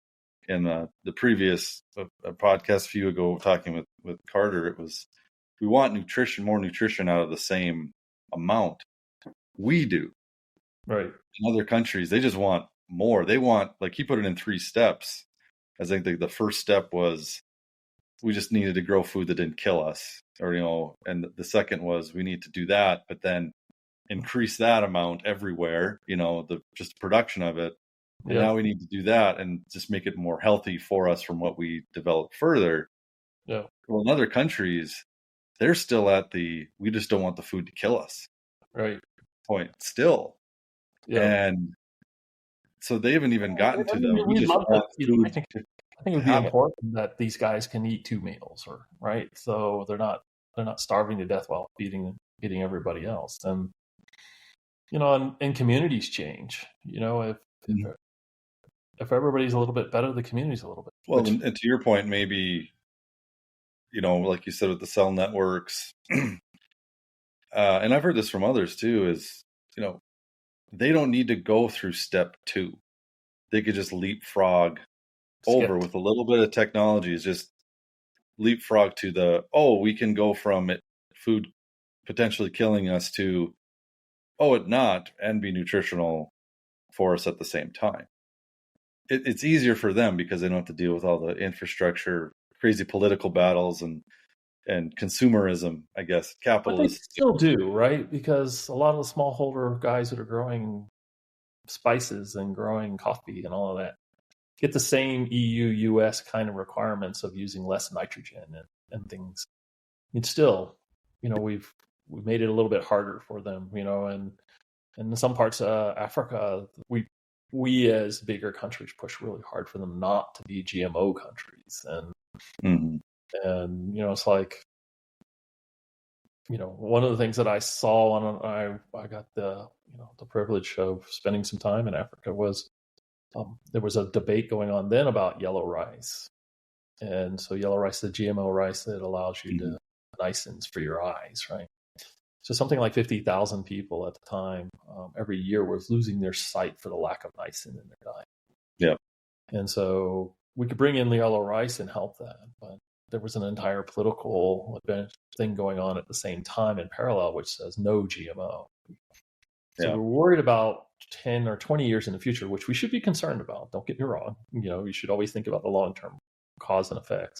in the previous a podcast a few ago, talking with Carter, it was, we want more nutrition out of the same amount. We do. Right. In other countries, they just want more. They want, like, he put it in 3 steps. I think the first step was we just needed to grow food that didn't kill us, or and the second was we need to do that, but then increase that amount everywhere, just production of it. And Yeah. now we need to do that and just make it more healthy for us from what we develop further. Yeah. Well, in other countries, they're still at we just don't want the food to kill us Right. point still. Yeah. And so they haven't even gotten to we We'd just love to. want food I think it to would be have it. important that these guys can eat 2 meals, right? So they're not starving to death while feeding everybody else. And and communities change. Mhm. If everybody's a little bit better, the community's a little bit. Well, and to your point, maybe, like you said with the cell networks, and I've heard this from others too, is, they don't need to go through step 2. They could just leapfrog over Skipped. with a little bit of technology, is just leapfrog to we can go from it, food potentially killing us, to, it not, and be nutritional for us at the same time. It's easier for them because they don't have to deal with all the infrastructure, crazy political battles, and consumerism, I guess, But they capitalist. still do, right? Because a lot of the smallholder guys that are growing spices and growing coffee and all of that get the same EU, US kind of requirements of using less nitrogen and things. It's still, we've made it a little bit harder for them, and in some parts of Africa, we as bigger countries push really hard for them not to be GMO countries, and Mhm. it's like, one of the things that I saw when I got the privilege of spending some time in Africa was, there was a debate going on then about yellow rice. And so yellow rice is the GMO rice that allows you Mhm. to niacins for your eyes, right? So something like 50,000 people at the time, every year, was losing their sight for the lack of niacin in their diet. Yeah. And so we could bring in the yellow rice and help that, but there was an entire political thing going on at the same time in parallel, which says no GMO. So Yeah. we're worried about 10 or 20 years in the future, which we should be concerned about. Don't get me wrong. You should always think about the long-term cause and effects.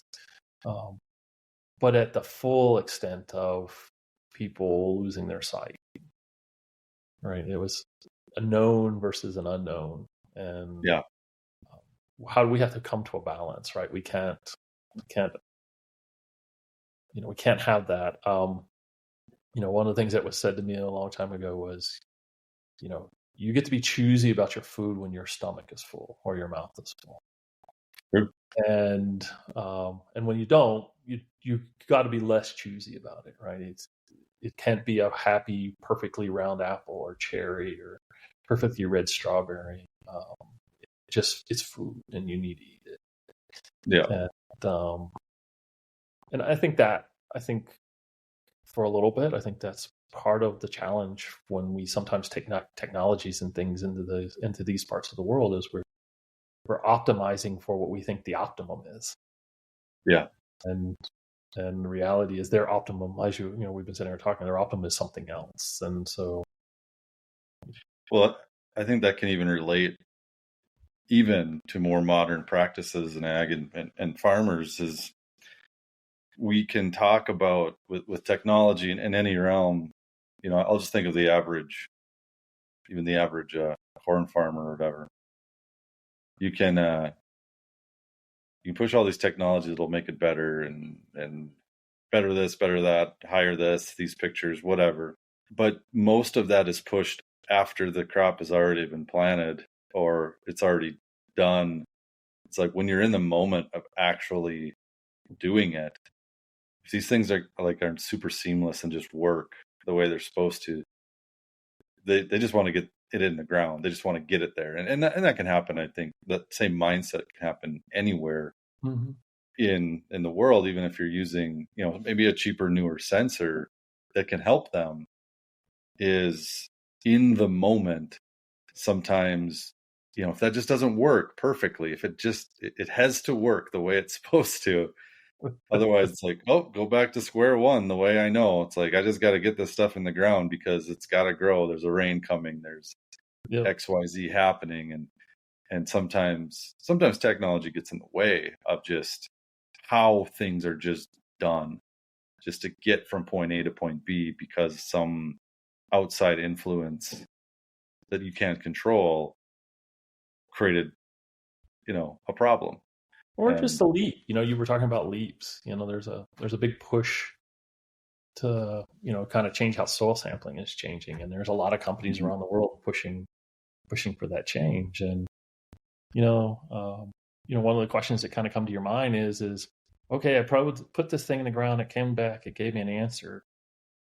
But at the full extent of people losing their sight, right? It was a known versus an unknown. And Yeah. how do we have to come to a balance, right? We can't, we can't have that. One of the things that was said to me a long time ago was, you get to be choosy about your food when your stomach is full or your mouth is full. True. And when you don't, you got to be less choosy about it, right? It can't be a happy, perfectly round apple or cherry or perfectly red strawberry. It's food, and you need to eat it. Yeah. And I think for a little bit, I think that's part of the challenge when we sometimes take technologies and things into these parts of the world, is we're optimizing for what we think the optimum is. Yeah. And And the reality is their optimum, as we've been sitting here talking, their optimum is something else. And so, Well, I think that can even relate even to more modern practices in ag and farmers. Is we can talk about with technology in any realm. I'll just think of the average corn farmer or whatever. You can push all these technologies that'll make it better and better this, better that, higher this, these pictures, whatever. But most of that is pushed after the crop has already been planted or it's already done. It's like when you're in the moment of actually doing it, if these things aren't super seamless and just work the way they're supposed to, they just want to get it in the ground. They just want to get it there. And that can happen. I think that same mindset can happen anywhere mm-hmm. in the world, even if you're using, maybe a cheaper, newer sensor that can help them, is in the moment. Sometimes, if that just doesn't work perfectly, if it has to work the way it's supposed to, otherwise it's like, oh, go back to square one. The way I know, it's like, I just got to get this stuff in the ground because it's got to grow. There's a rain coming. There's XYZ happening. And sometimes technology gets in the way of just how things are just done, just to get from point A to point B, because some outside influence that you can't control created, a problem. Or just a leap. You were talking about leaps. There's a big push to, kind of change how soil sampling is changing. And there's a lot of companies mm-hmm. around the world pushing for that change. And, one of the questions that kind of come to your mind is, okay, I probably put this thing in the ground. It came back. It gave me an answer.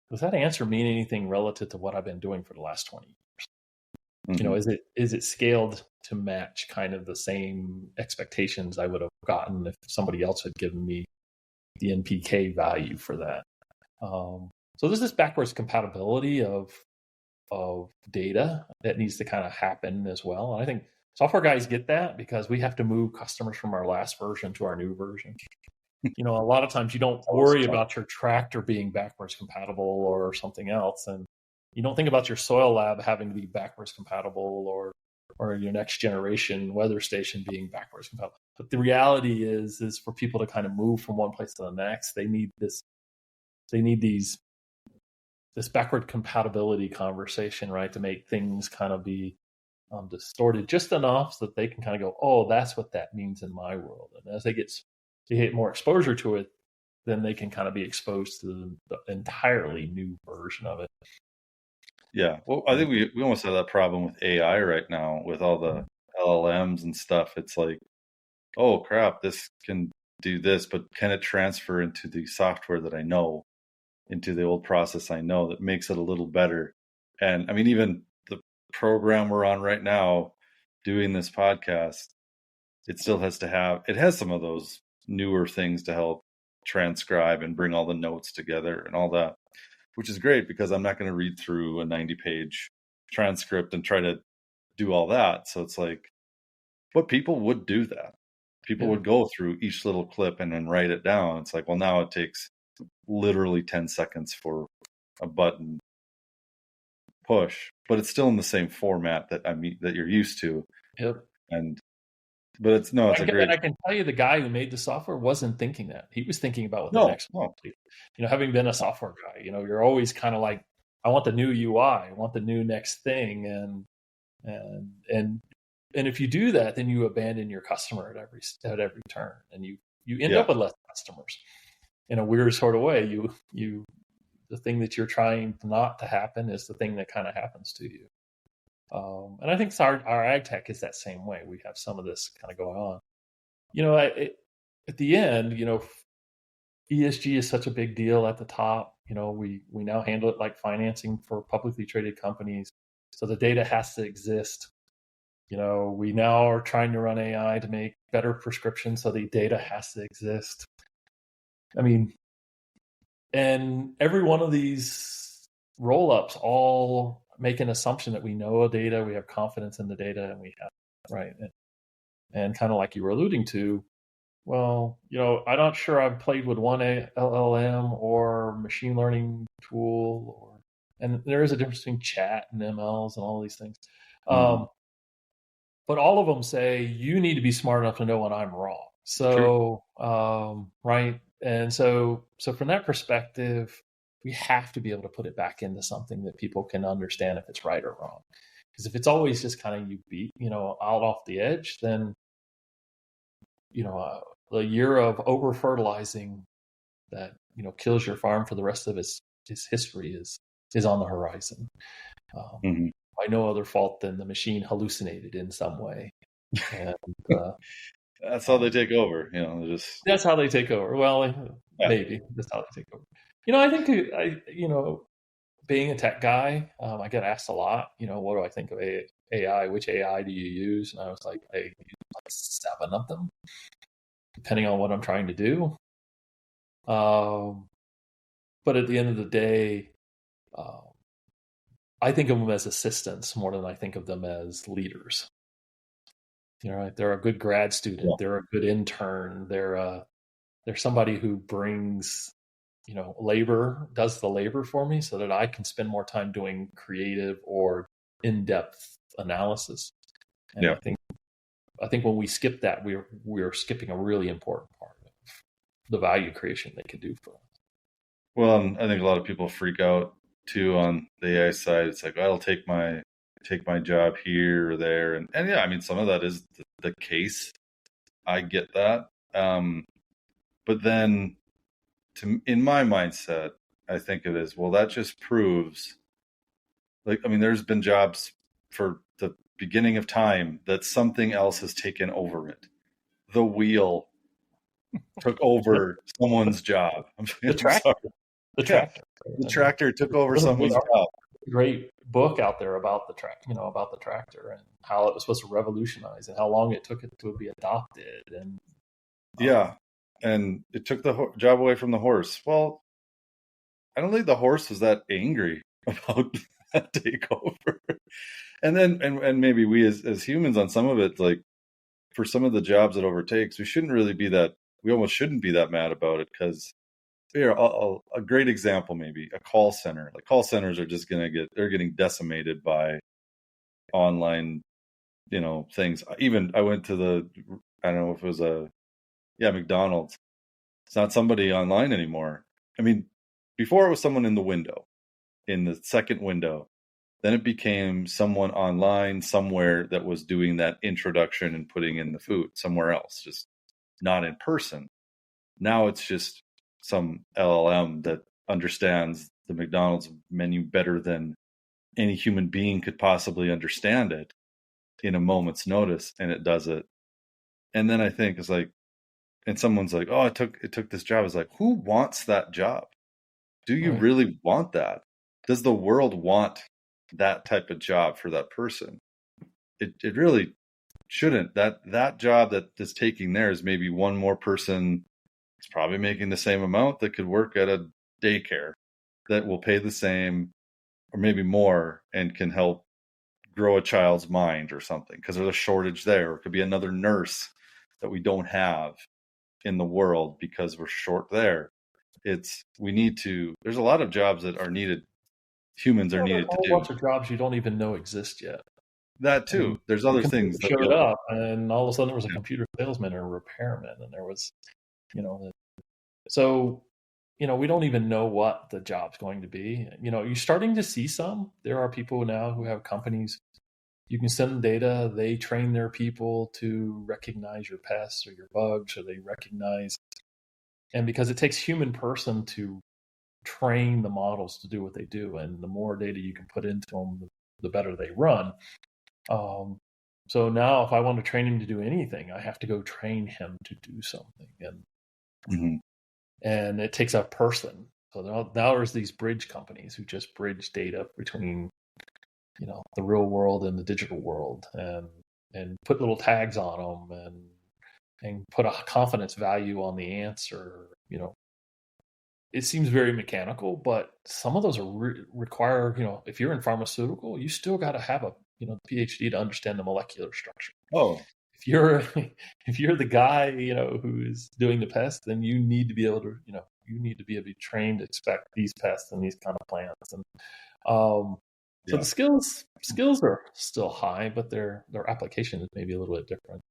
Does that answer mean anything relative to what I've been doing for the last 20 years? Mm-hmm. Is it scaled to match kind of the same expectations I would have gotten if somebody else had given me the NPK value for that? So there's this backwards compatibility of data that needs to kind of happen as well. And I think software guys get that because we have to move customers from our last version to our new version. A lot of times you don't worry about your tractor being backwards compatible or something else. And you don't think about your soil lab having to be backwards compatible or your next generation weather station being backwards compatible. But the reality is for people to kind of move from one place to the next, they need this backward compatibility conversation, right? To make things kind of be distorted just enough so that they can kind of go, oh, that's what that means in my world. And as they get more exposure to it, then they can kind of be exposed to the entirely new version of it. Yeah. Well, I think we almost have that problem with AI right now with all the LLMs and stuff. It's like, oh crap, this can do this, but can it transfer into the software that I know, into the old process I know that makes it a little better? And I mean, even the program we're on right now doing this podcast, it still has some of those newer things to help transcribe and bring all the notes together and all that, which is great because I'm not going to read through a 90-page transcript and try to do all that. So it's like, but people would do that. People would go through each little clip and then write it down. It's like, well, now it takes literally 10 seconds for a button push, but it's still in the same format that you're used to. Yep. But it's a great. And I can tell you, the guy who made the software wasn't thinking that. He was thinking about what the next one. Having been a software guy, you're always kind of like, I want the new UI, I want the new next thing, and if you do that, then you abandon your customer at every turn, and you end up with less customers. In a weird sort of way, the thing that you're trying not to happen is the thing that kind of happens to you. And I think our AgTech is that same way. We have some of this kind of going on. At the end, ESG is such a big deal at the top. We now handle it like financing for publicly traded companies. So the data has to exist. We now are trying to run AI to make better prescriptions. So the data has to exist. I mean, and every one of these roll-ups all make an assumption that we know data, we have confidence in the data, and we have, right? And kind of like you were alluding to, Well, I'm not sure I've played with one LLM or machine learning tool, and there is a difference between chat and MLs and all these things. Mm-hmm. But all of them say you need to be smart enough to know when I'm wrong. True. So, right. And so from that perspective, we have to be able to put it back into something that people can understand if it's right or wrong. Because if it's always just kind of you beat, out off the edge, then, the year of over fertilizing that, kills your farm for the rest of its history is on the horizon. Um, Mm-hmm. by no other fault than the machine hallucinated in some way. And That's how they take over. They're just that's how they take over. Well, yeah. maybe that's how they take over. I think being a tech guy, I get asked a lot. What do I think of AI? Which AI do you use? And I was like, I use like 7 of them, depending on what I'm trying to do. But at the end of the day, I think of them as assistants more than I think of them as leaders. They're a good grad student. Yeah. They're a good intern. They're somebody who brings, does the labor for me so that I can spend more time doing creative or in-depth analysis. And Yeah. I think when we skip that, we're skipping a really important part of the value creation they could do for us. Well, I think a lot of people freak out too on the AI side. It's like, I'll take my job here or there, and yeah, I mean, some of that is the case. I get that, but then, in my mindset, I think it is, well, that just proves, like, I mean, there's been jobs for the beginning of time that something else has taken over it. The wheel took over someone's job. I'm Tractor. sorry. The Yeah, tractor. the tractor took over There's a someone's job. great book out there about the about the tractor and how it was supposed to revolutionize and how long it took it to be adopted. And yeah, and it took the job away from the horse. Well, I don't think the horse was that angry about that takeover. And then, and maybe we as humans on some of it, like for some of the jobs it overtakes, we shouldn't really be that. We almost shouldn't be that mad about it, because here, a great example, maybe a call center. Like, call centers are just they're getting decimated by online, things. Even I went to I don't know if it was McDonald's. It's not somebody online anymore. I mean, before it was someone in the window, in the second window. Then it became someone online somewhere that was doing that introduction and putting in the food somewhere else, just not in person. Now it's just some LLM that understands the McDonald's menu better than any human being could possibly understand it in a moment's notice, and it does it. And then I think it's like, and someone's like, "Oh, it took this job." It's like, who wants that job? Do you right. really want that? Does the world want that type of job for that person? It really shouldn't. That job that is taking there is maybe one more person. It's probably making the same amount that could work at a daycare that will pay the same or maybe more and can help grow a child's mind or something, because there's a shortage there. Or it could be another nurse that we don't have in the world because we're short there. There's a lot of jobs that are needed. Humans are Well, there's needed a to whole do bunch of jobs you don't even know exist yet. that And too. There's the other computer things that showed up, and all of a sudden there was a computer salesman or a repairman, and there was, so we don't even know what the job's going to be. You're starting to see some. There are people now who have companies. You can send them data. They train their people to recognize your pests or your bugs, or they recognize. And because it takes human person to train the models to do what they do, and the more data you can put into them, the better they run. So now, if I want to train him to do anything, I have to go train him to do something, and it takes a person. So now there's these bridge companies who just bridge data between, the real world and the digital world, and put little tags on them, and put a confidence value on the answer. It seems very mechanical, but some of those require, if you're in pharmaceutical, you still got to have a PhD to understand the molecular structure. Oh, if you're the guy, who's doing the pest, then you need to be able to, you need to be able to be trained to expect these pests and these kind of plants. And so the skills are still high, but their application is maybe a little bit different.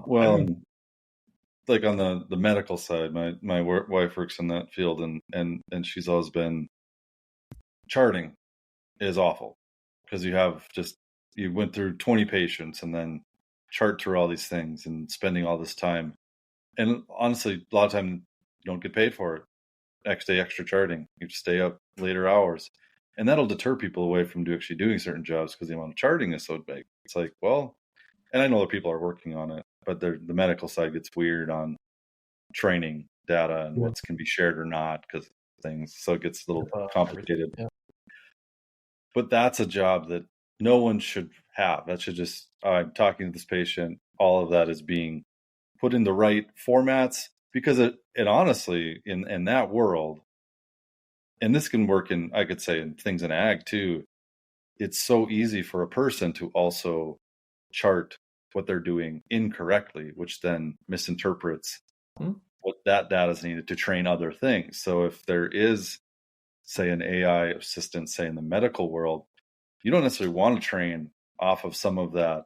Well, like on the medical side, my wife works in that field, and she's always been, charting is awful because you went through 20 patients and then chart through all these things and spending all this time. And honestly, a lot of time you don't get paid for it. Extra charting. You stay up later hours. And that'll deter people away from actually doing certain jobs because the amount of charting is so big. It's like, well, and I know that people are working on it, but the medical side gets weird on training data and what can be shared or not because things. So it gets a little complicated. Yeah. But that's a job that no one should have. That should just, I'm talking to this patient. All of that is being put in the right formats because it honestly, in that world, and this can work I could say in things in ag too, it's so easy for a person to also chart what they're doing incorrectly, which then misinterprets what that data is needed to train other things. So if there is, say, an AI assistant, say in the medical world, you don't necessarily want to train off of some of that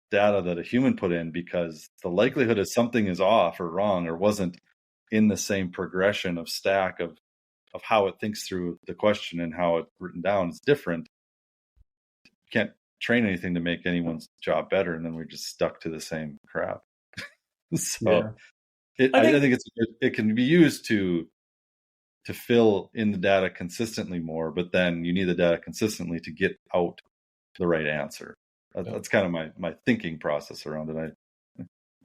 data that a human put in because the likelihood is something is off or wrong or wasn't in the same progression of stack of how it thinks through the question and how it's written down is different. You can't train anything to make anyone's job better, and then we're just stuck to the same crap. So I think it can be used to fill in the data consistently more, but then you need the data consistently to get out the right answer. That's kind of my thinking process around it.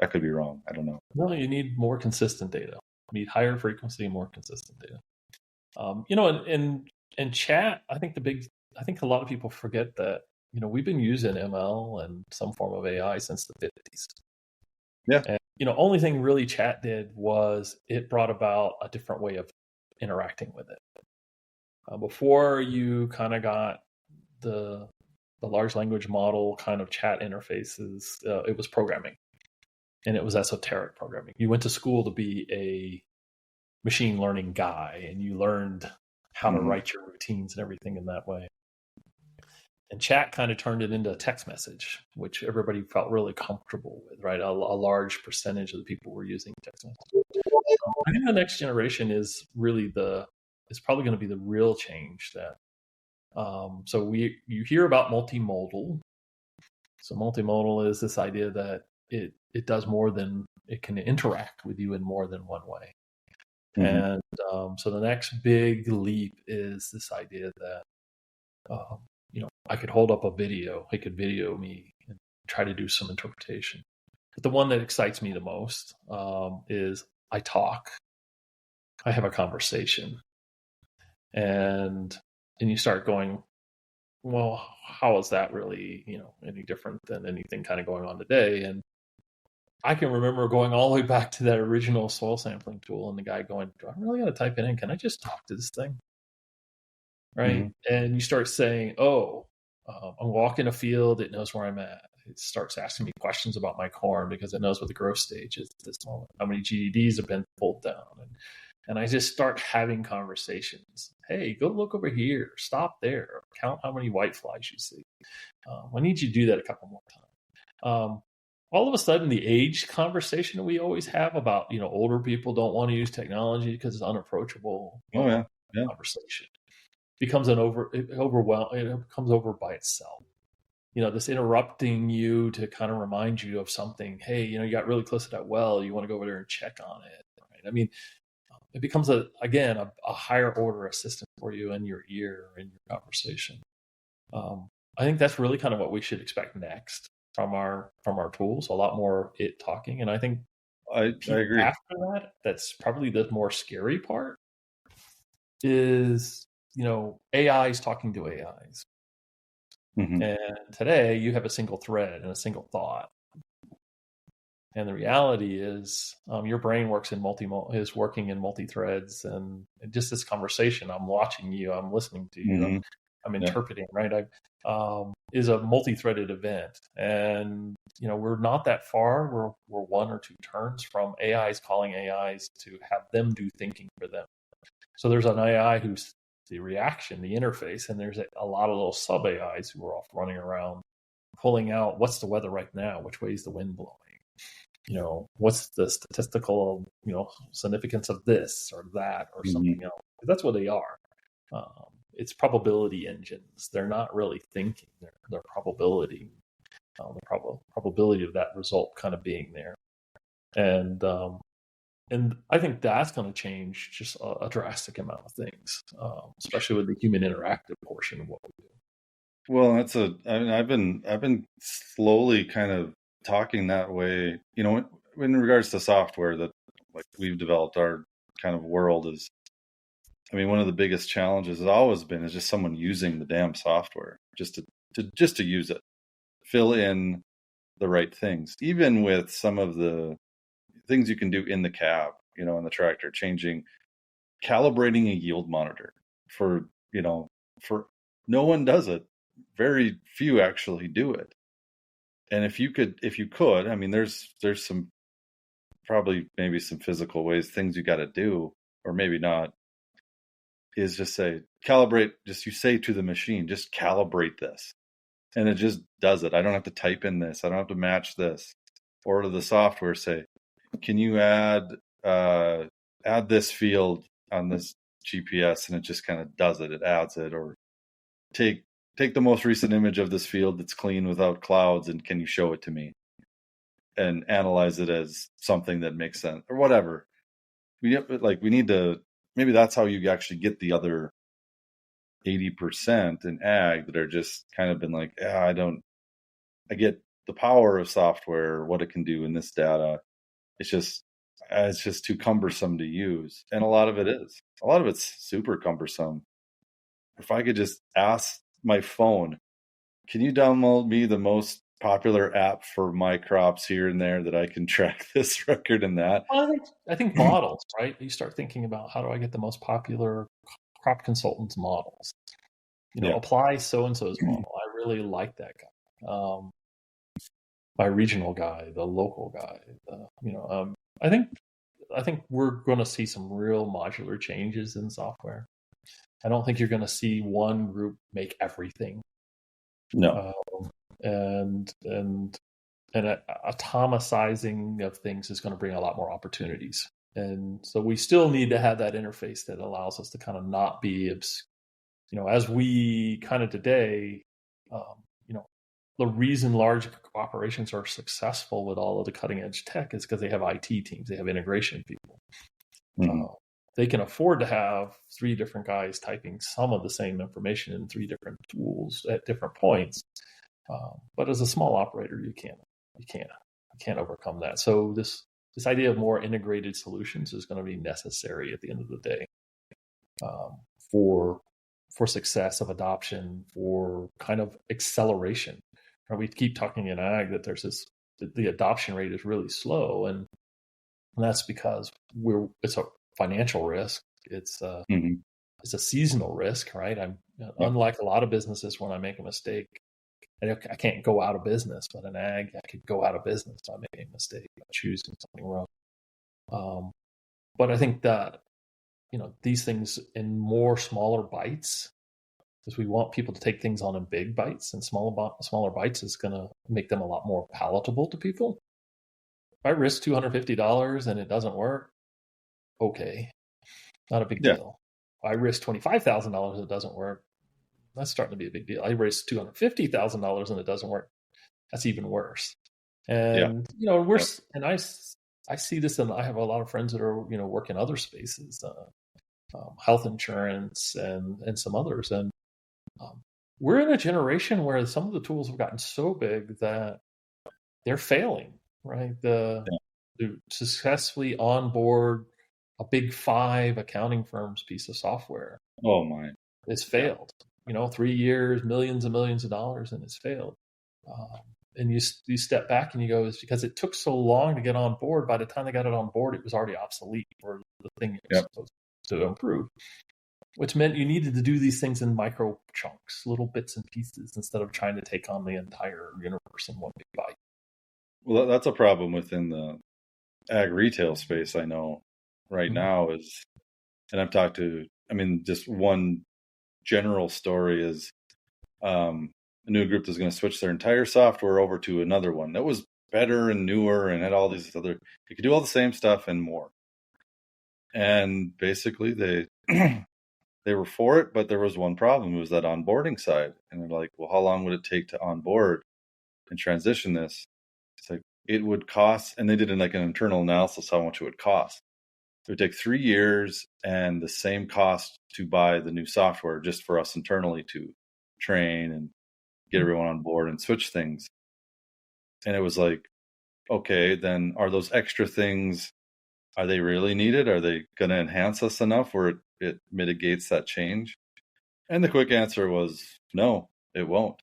I could be wrong. I don't know. No, you need more consistent data. You need higher frequency, more consistent data. In chat, I think a lot of people forget that, we've been using ML and some form of AI since the 50s. Yeah. And, only thing really chat did was it brought about a different way of interacting with it. Before you kind of got the large language model kind of chat interfaces, it was programming, and it was esoteric programming. You went to school to be a machine learning guy, and you learned how to write your routines and everything in that way. And chat kind of turned it into a text message, which everybody felt really comfortable with, right? A large percentage of the people were using text messages. I think the next generation is probably going to be the real change that. So you hear about multimodal. So multimodal is this idea that it does more than it can interact with you in more than one way. And so the next big leap is this idea that I could hold up a video, it could video me and try to do some interpretation. But the one that excites me the most is I talk, I have a conversation, and you start going, well, how is that really, any different than anything kind of going on today? And I can remember going all the way back to that original soil sampling tool and the guy going, do I really got to type it in? Can I just talk to this thing? Right. And you start saying, I'm walking a field. It knows where I'm at. It starts asking me questions about my corn because it knows what the growth stage is at this moment, how many GDDs have been pulled down. And I just start having conversations. Hey, go look over here. Stop there. Count how many whiteflies you see. I need you to do that a couple more times. All of a sudden, the age conversation that we always have about, older people don't want to use technology because it's unapproachable. Conversation becomes it comes over by itself. This interrupting you to kind of remind you of something. Hey, you got really close to that well. You want to go over there and check on it. Right? I mean, it becomes a higher order assistant for you in your ear, in your conversation. I think that's really kind of what we should expect next from our tools. A lot more it talking, and I think I agree. After that, that's probably the more scary part. Is AIs talking to AIs, and today you have a single thread and a single thought. And the reality is, your brain works is working in multi-threads, and just this conversation. I'm watching you. I'm listening to you. I'm Yeah. interpreting, right? Is a multi-threaded event, and we're not that far. We're one or two turns from AIs calling AIs to have them do thinking for them. So there's an AI who's the reaction, the interface, and there's a lot of little sub AIs who are off running around, pulling out what's the weather right now, which way is the wind blowing, what's the statistical significance of this or that or something else. That's what they are. It's probability engines. They're not really thinking. They're probability. The probability of that result kind of being there, and I think that's going to change just a drastic amount of things, especially with the human interactive portion of what we do. Well, I've been slowly kind of talking that way, in regards to software that like we've developed. Our kind of world is, one of the biggest challenges has always been is just someone using the damn software just to use it, fill in the right things, even with some of the things you can do in the cab, in the tractor, calibrating a yield monitor for no one does it. Very few actually do it. And if you could, there's some, probably maybe some physical ways, things you got to do, or maybe not, is just say, calibrate, you say to the machine, just calibrate this. And it just does it. I don't have to type in this. I don't have to match this. Or to the software say, can you add this field on this GPS? And it just kind of does it. It adds it. Or take the most recent image of this field that's clean without clouds, and can you show it to me? And analyze it as something that makes sense, or whatever. We need to, maybe that's how you actually get the other 80% in ag that are just kind of been like, I get the power of software, what it can do in this data. It's just too cumbersome to use. And a lot of it's super cumbersome. If I could just ask my phone, can you download me the most popular app for my crops here and there that I can track this record and that? Well, I think models, right? You start thinking about, how do I get the most popular crop consultants models? Apply so-and-so's model. I really like that guy. My regional guy, the local guy. I think we're going to see some real modular changes in software. I don't think you're going to see one group make everything. No. And atomicizing of things is going to bring a lot more opportunities. And so we still need to have that interface that allows us to kind of not be, as we kind of today, the reason large operations are successful with all of the cutting edge tech is because they have IT teams, they have integration people. They can afford to have 3 different guys typing some of the same information in 3 different tools at different points. But as a small operator, you can't overcome that. So this idea of more integrated solutions is going to be necessary at the end of the day, for success of adoption, for kind of acceleration. We keep talking in ag that the adoption rate is really slow, and that's because it's a financial risk. It's a seasonal risk, right? Unlike a lot of businesses, when I make a mistake, I can't go out of business. But in ag, I could go out of business by making a mistake, by choosing something wrong. But I think that these things in smaller bites, because we want people to take things on in big bites, and smaller bites is going to make them a lot more palatable to people. If I risk $250 and it doesn't work, okay, not a big deal. If I risk $25,000 and it doesn't work, that's starting to be a big deal. I risk $250,000 and it doesn't work, that's even worse. And and I see this, and I have a lot of friends that are work in other spaces, health insurance and some others, and we're in a generation where some of the tools have gotten so big that they're failing, right? To successfully onboard a big 5 accounting firms piece of software, it's failed. 3 years, millions and millions of dollars, and it's failed. And you step back and you go, it's because it took so long to get on board. By the time they got it on board, it was already obsolete, or the thing it was supposed to improve. which meant you needed to do these things in micro chunks, little bits and pieces, instead of trying to take on the entire universe in one big bite. Well, that's a problem within the ag retail space. I know right now is, and I've talked to, I mean, just one general story is a new group that's going to switch their entire software over to another one that was better and newer and had all these other, you could do all the same stuff and more. And basically they they were for it, but there was one problem. It was that onboarding side. And they're like, well, how long would it take to onboard and transition this? It's like, it would cost, and they did like an internal analysis how much it would cost. It would take 3 years and the same cost to buy the new software just for us internally to train and get everyone on board and switch things. And it was like, okay, then are those extra things, are they really needed? Are they going to enhance us enough where it mitigates that change? And the quick answer was no, it won't.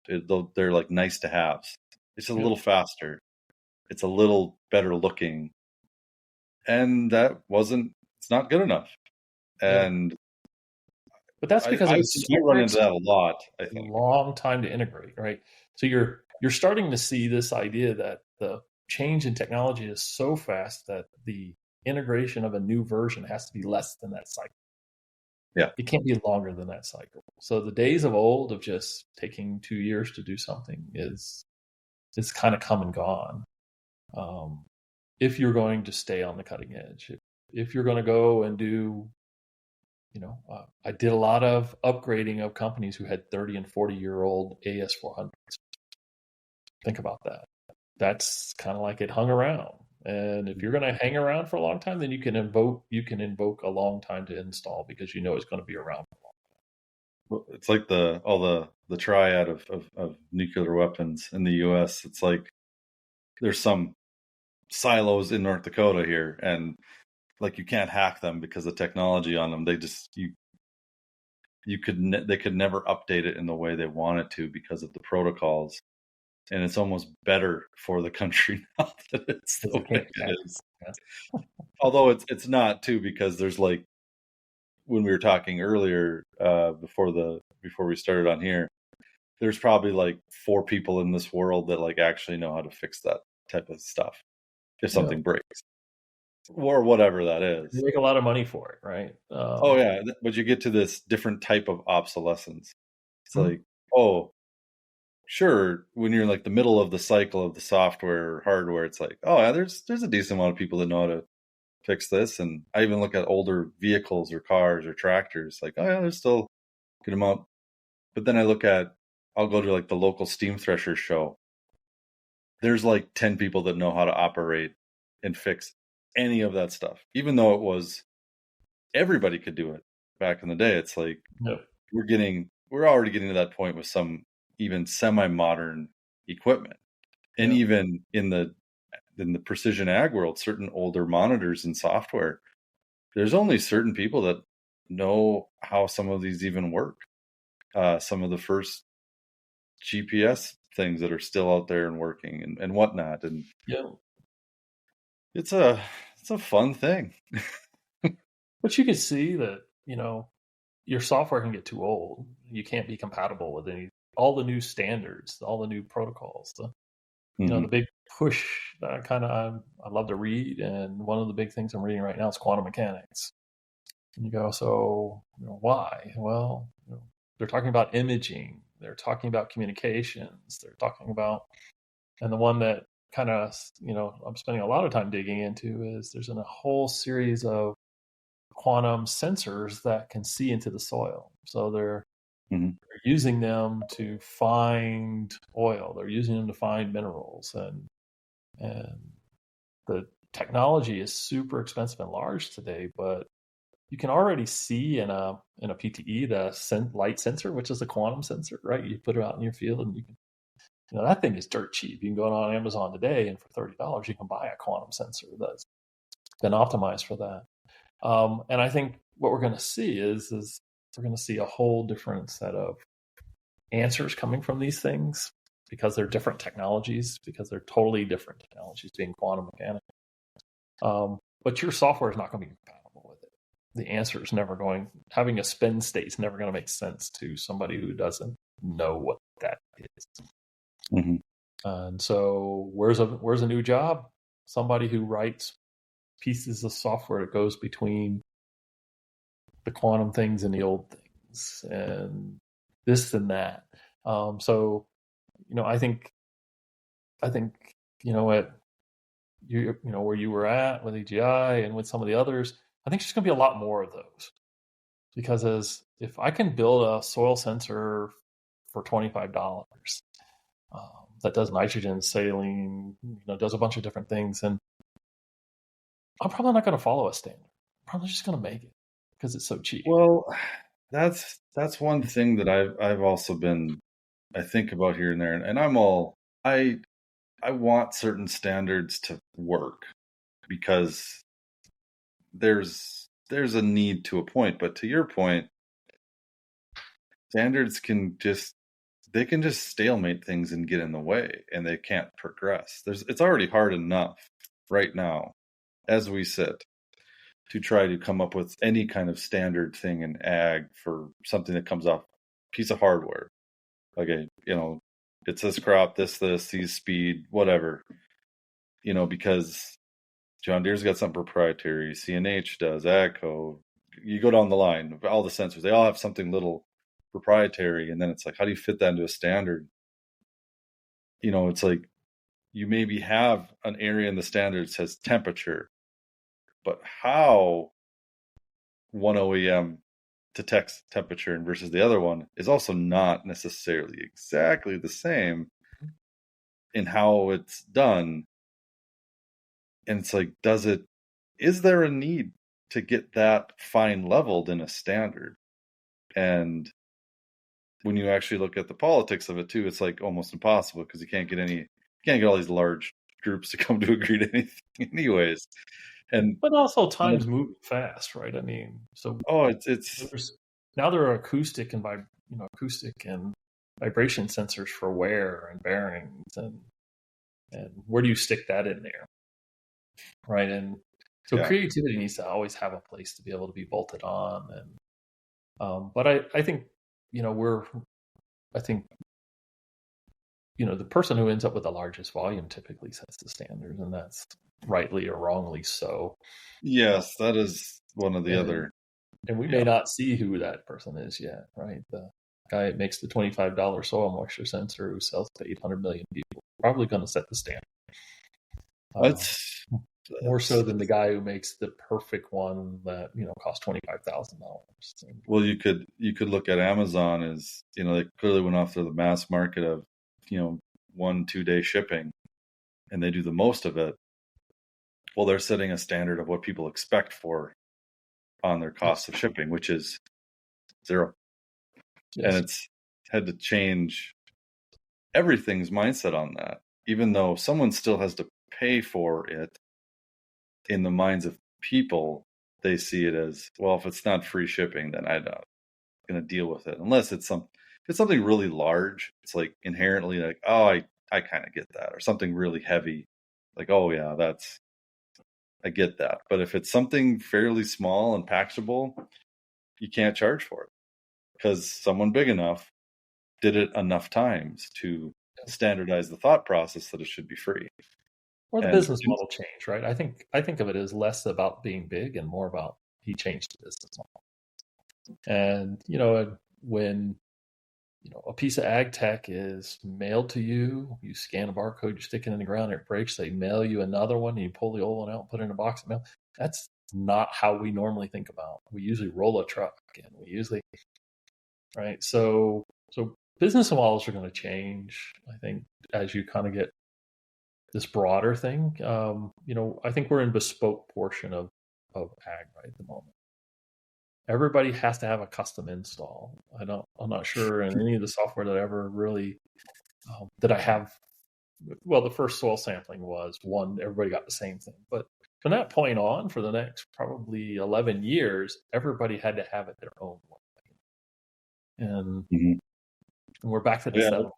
They're like nice to haves. It's just a little faster. It's a little better looking. And it's not good enough. And but that's because I run into that a lot, I think. Long time to integrate, right? So you're starting to see this idea that the change in technology is so fast that the integration of a new version has to be less than that cycle. Yeah. It can't be longer than that cycle. So the days of old of just taking 2 years to do something is kind of come and gone. If you're going to stay on the cutting edge, if you're going to go and do, I did a lot of upgrading of companies who had 30 and 40-year-old AS400s. Think about that. That's kind of like it hung around. And if you're going to hang around for a long time, then you can invoke a long time to install because you know it's going to be around for a long time. Well, it's like the triad of nuclear weapons in the U.S. It's like there's some silos in North Dakota here, and like you can't hack them because the technology on them, they could never update it in the way they want it to because of the protocols. And it's almost better for the country now that it's the way it is. Yeah. Although it's not too, because there's like, when we were talking earlier, before we started on here, there's probably like 4 people in this world that like actually know how to fix that type of stuff if something breaks or whatever that is. They make a lot of money for it, right? Oh yeah, but you get to this different type of obsolescence. It's like, oh, sure, when you're in like the middle of the cycle of the software or hardware, it's like, oh yeah, there's a decent amount of people that know how to fix this. And I even look at older vehicles or cars or tractors, like, oh yeah, there's still a good amount. But then I'll go to like the local steam thresher show. There's like 10 people that know how to operate and fix any of that stuff, even though everybody could do it back in the day. It's like, we're already getting to that point with some even semi-modern equipment. And even in the precision ag world, certain older monitors and software, there's only certain people that know how some of these even work. Some of the first GPS things that are still out there and working and whatnot. And it's a fun thing. But you can see that, your software can get too old. You can't be compatible with all the new standards, all the new protocols. The big push that I love to read, and one of the big things I'm reading right now is quantum mechanics. And you go, so why? Well, they're talking about imaging, they're talking about communications, they're talking about, and the one that kind of I'm spending a lot of time digging into is there's a whole series of quantum sensors that can see into the soil. So they're using them to find oil. They're using them to find minerals, and the technology is super expensive and large today. But you can already see in a PTE the light sensor, which is a quantum sensor, right? You put it out in your field, and you can, that thing is dirt cheap. You can go on Amazon today, and for $30, you can buy a quantum sensor that's been optimized for that. And I think what we're going to see is we're going to see a whole different set of answers coming from these things because they're different technologies, because they're totally different technologies being quantum mechanics. But your software is not going to be compatible with it. the answer is never going, having a spend state is never going to make sense to somebody who doesn't know what that is. Mm-hmm. And so where's a new job? Somebody who writes pieces of software that goes between the quantum things and the old things and this and that. So, I think, at where you were at with AGI and with some of the others, I think there's going to be a lot more of those, because if I can build a soil sensor for $25 that does nitrogen, saline, does a bunch of different things, and I'm probably not going to follow a standard. I'm probably just going to make it because it's so cheap. Well, that's one thing that I've also been, I think about here and there, and I want certain standards to work because there's a need to a point, but to your point, standards can just stalemate things and get in the way, and they can't progress. It's already hard enough right now as we sit to try to come up with any kind of standard thing in ag for something that comes off a piece of hardware. Okay, it's this crop, this, these speed, whatever, because John Deere's got something proprietary, CNH does, AGCO, you go down the line, all the sensors, they all have something little proprietary. And then it's like, how do you fit that into a standard? It's like you maybe have an area in the standard that says temperature, but how one OEM detects temperature and versus the other one is also not necessarily exactly the same in how it's done. And it's like, is there a need to get that fine leveled in a standard? And when you actually look at the politics of it too, it's like almost impossible because you can't get all these large groups to come to agree to anything anyways. But also time's moving fast, right? I mean, so now there are acoustic and vibration sensors for wear and bearings, and where do you stick that in there, right? And so creativity needs to always have a place to be able to be bolted on. And but I think the person who ends up with the largest volume typically sets the standards, and that's rightly or wrongly so. Yes, that is one of the other. And we may not see who that person is yet, right? The guy that makes the $25 soil moisture sensor who sells to 800 million people probably going to set the standard. More so than the guy who makes the perfect one that costs $25,000. Well, you could look at Amazon as they clearly went after the mass market of 1-2 day shipping, and they do the most of it. Well, they're setting a standard of what people expect for on their cost of shipping, which is 0. Yes. And it's had to change everything's mindset on that, even though someone still has to pay for it. In the minds of people, they see it as, well, if it's not free shipping, then I'm not going to deal with it. Unless it's something really large, it's like inherently like, oh, I kind of get that. Or something really heavy, like, oh yeah, I get that. But if it's something fairly small and packageable, you can't charge for it because someone big enough did it enough times to standardize the thought process that it should be free. Or the business model change, right? I think of it as less about being big and more about he changed the business model. And when a piece of AgTech is mailed to you, you scan a barcode, you stick it in the ground, it breaks, they mail you another one, and you pull the old one out and put it in a box of mail. That's not how we normally think about. We usually roll a truck, and we usually, right? So business models are going to change, I think, as you kind of get this broader thing. I think we're in bespoke portion of ag right at the moment. Everybody has to have a custom install. I'm not sure in any of the software that I ever really that I have. Well, the first soil sampling was one, everybody got the same thing. But from that point on, for the next probably 11 years, everybody had to have it their own way. And we're back to the settlement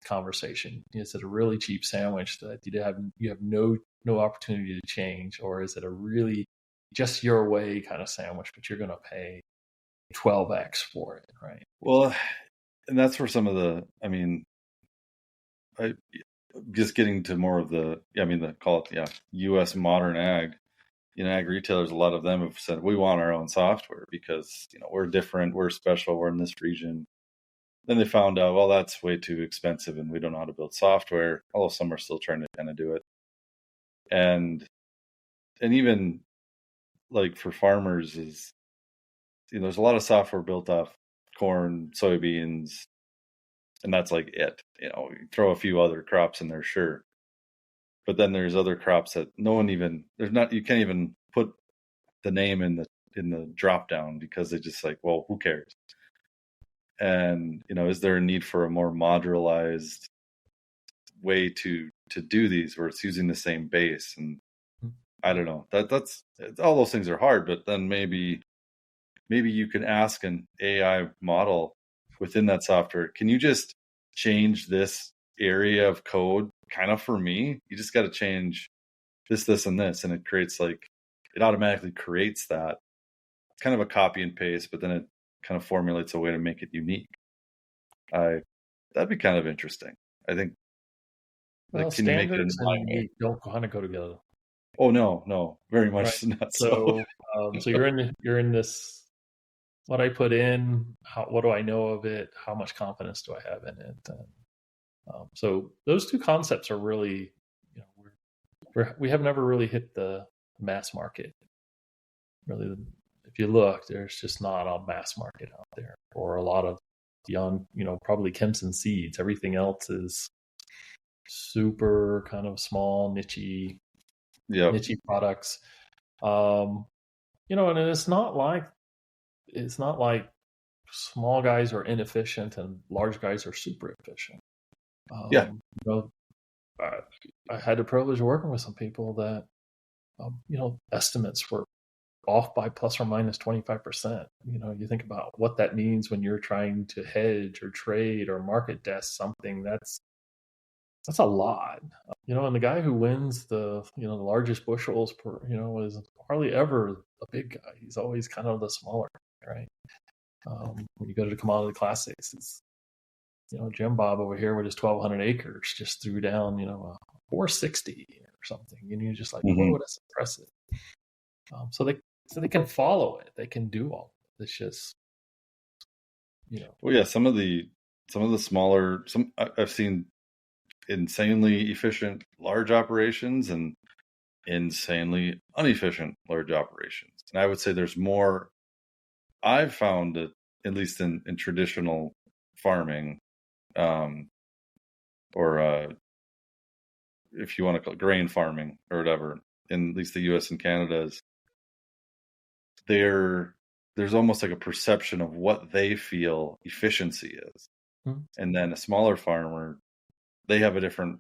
conversation. Is it a really cheap sandwich that you have no opportunity to change, or is it a really just your way kind of sandwich, but you're going to pay 12x for it, right? Well, and that's where some of the, I mean, I just getting to more of the, call it, U.S. modern ag. Ag retailers, a lot of them have said, we want our own software because, we're different, we're special, we're in this region. Then they found out, well, that's way too expensive and we don't know how to build software, although some are still trying to kind of do it. And even like for farmers is, there's a lot of software built off corn, soybeans, and that's like it. You throw a few other crops in there, sure. But then there's other crops that you can't even put the name in the drop down because they just like, well, who cares? And, is there a need for a more modularized way to do these where it's using the same base? And I don't know, that's all those things are hard, but then maybe you can ask an AI model within that software, can you just change this area of code kind of for me? You just got to change this, and this. And it creates it automatically creates that. It's kind of a copy and paste, but then it kind of formulates a way to make it unique. That'd be kind of interesting. I think. Well, can you make it standards and unique don't kind of go together. Oh no, very much right. not so. So you're in this. What I put in, what do I know of it? How much confidence do I have in it? And, so those two concepts are really, we have never really hit the mass market. Really, if you look, there's just not a mass market out there for a lot of beyond, probably Kempson seeds. Everything else is super kind of small, niche products. And it's not like small guys are inefficient and large guys are super efficient. I had the privilege of working with some people that, estimates were off by plus or minus 25%. You think about what that means when you're trying to hedge or trade or market desk something. That's a lot. And the guy who wins the largest bushels per, is hardly ever a big guy. He's always kind of the smaller, right? When you go to the commodity classics, it's, Jim Bob over here with his 1,200 acres just threw down, a 460 or something. And you're just like, whoa, that's impressive. So they can follow it. They can do all of it. It's just, Well, yeah, some of the smaller, I've seen insanely efficient large operations and insanely inefficient large operations. And I would say there's more. I've found it, at least in traditional farming, or if you want to call it grain farming or whatever, in at least the U.S. and Canada, is there's almost like a perception of what they feel efficiency is. And then a smaller farmer, they have a different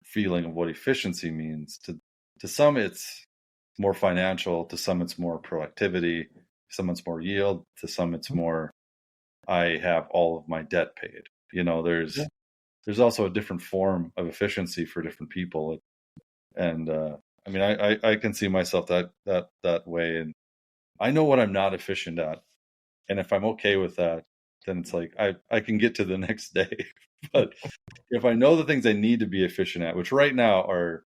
feeling of what efficiency means. To some, it's more financial. To some, it's more productivity. To some, it's more yield. To some, it's more, I have all of my debt paid. There's also a different form of efficiency for different people. And I can see myself that way. And I know what I'm not efficient at. And if I'm okay with that, then it's like I can get to the next day. But if I know the things I need to be efficient at, which right now are,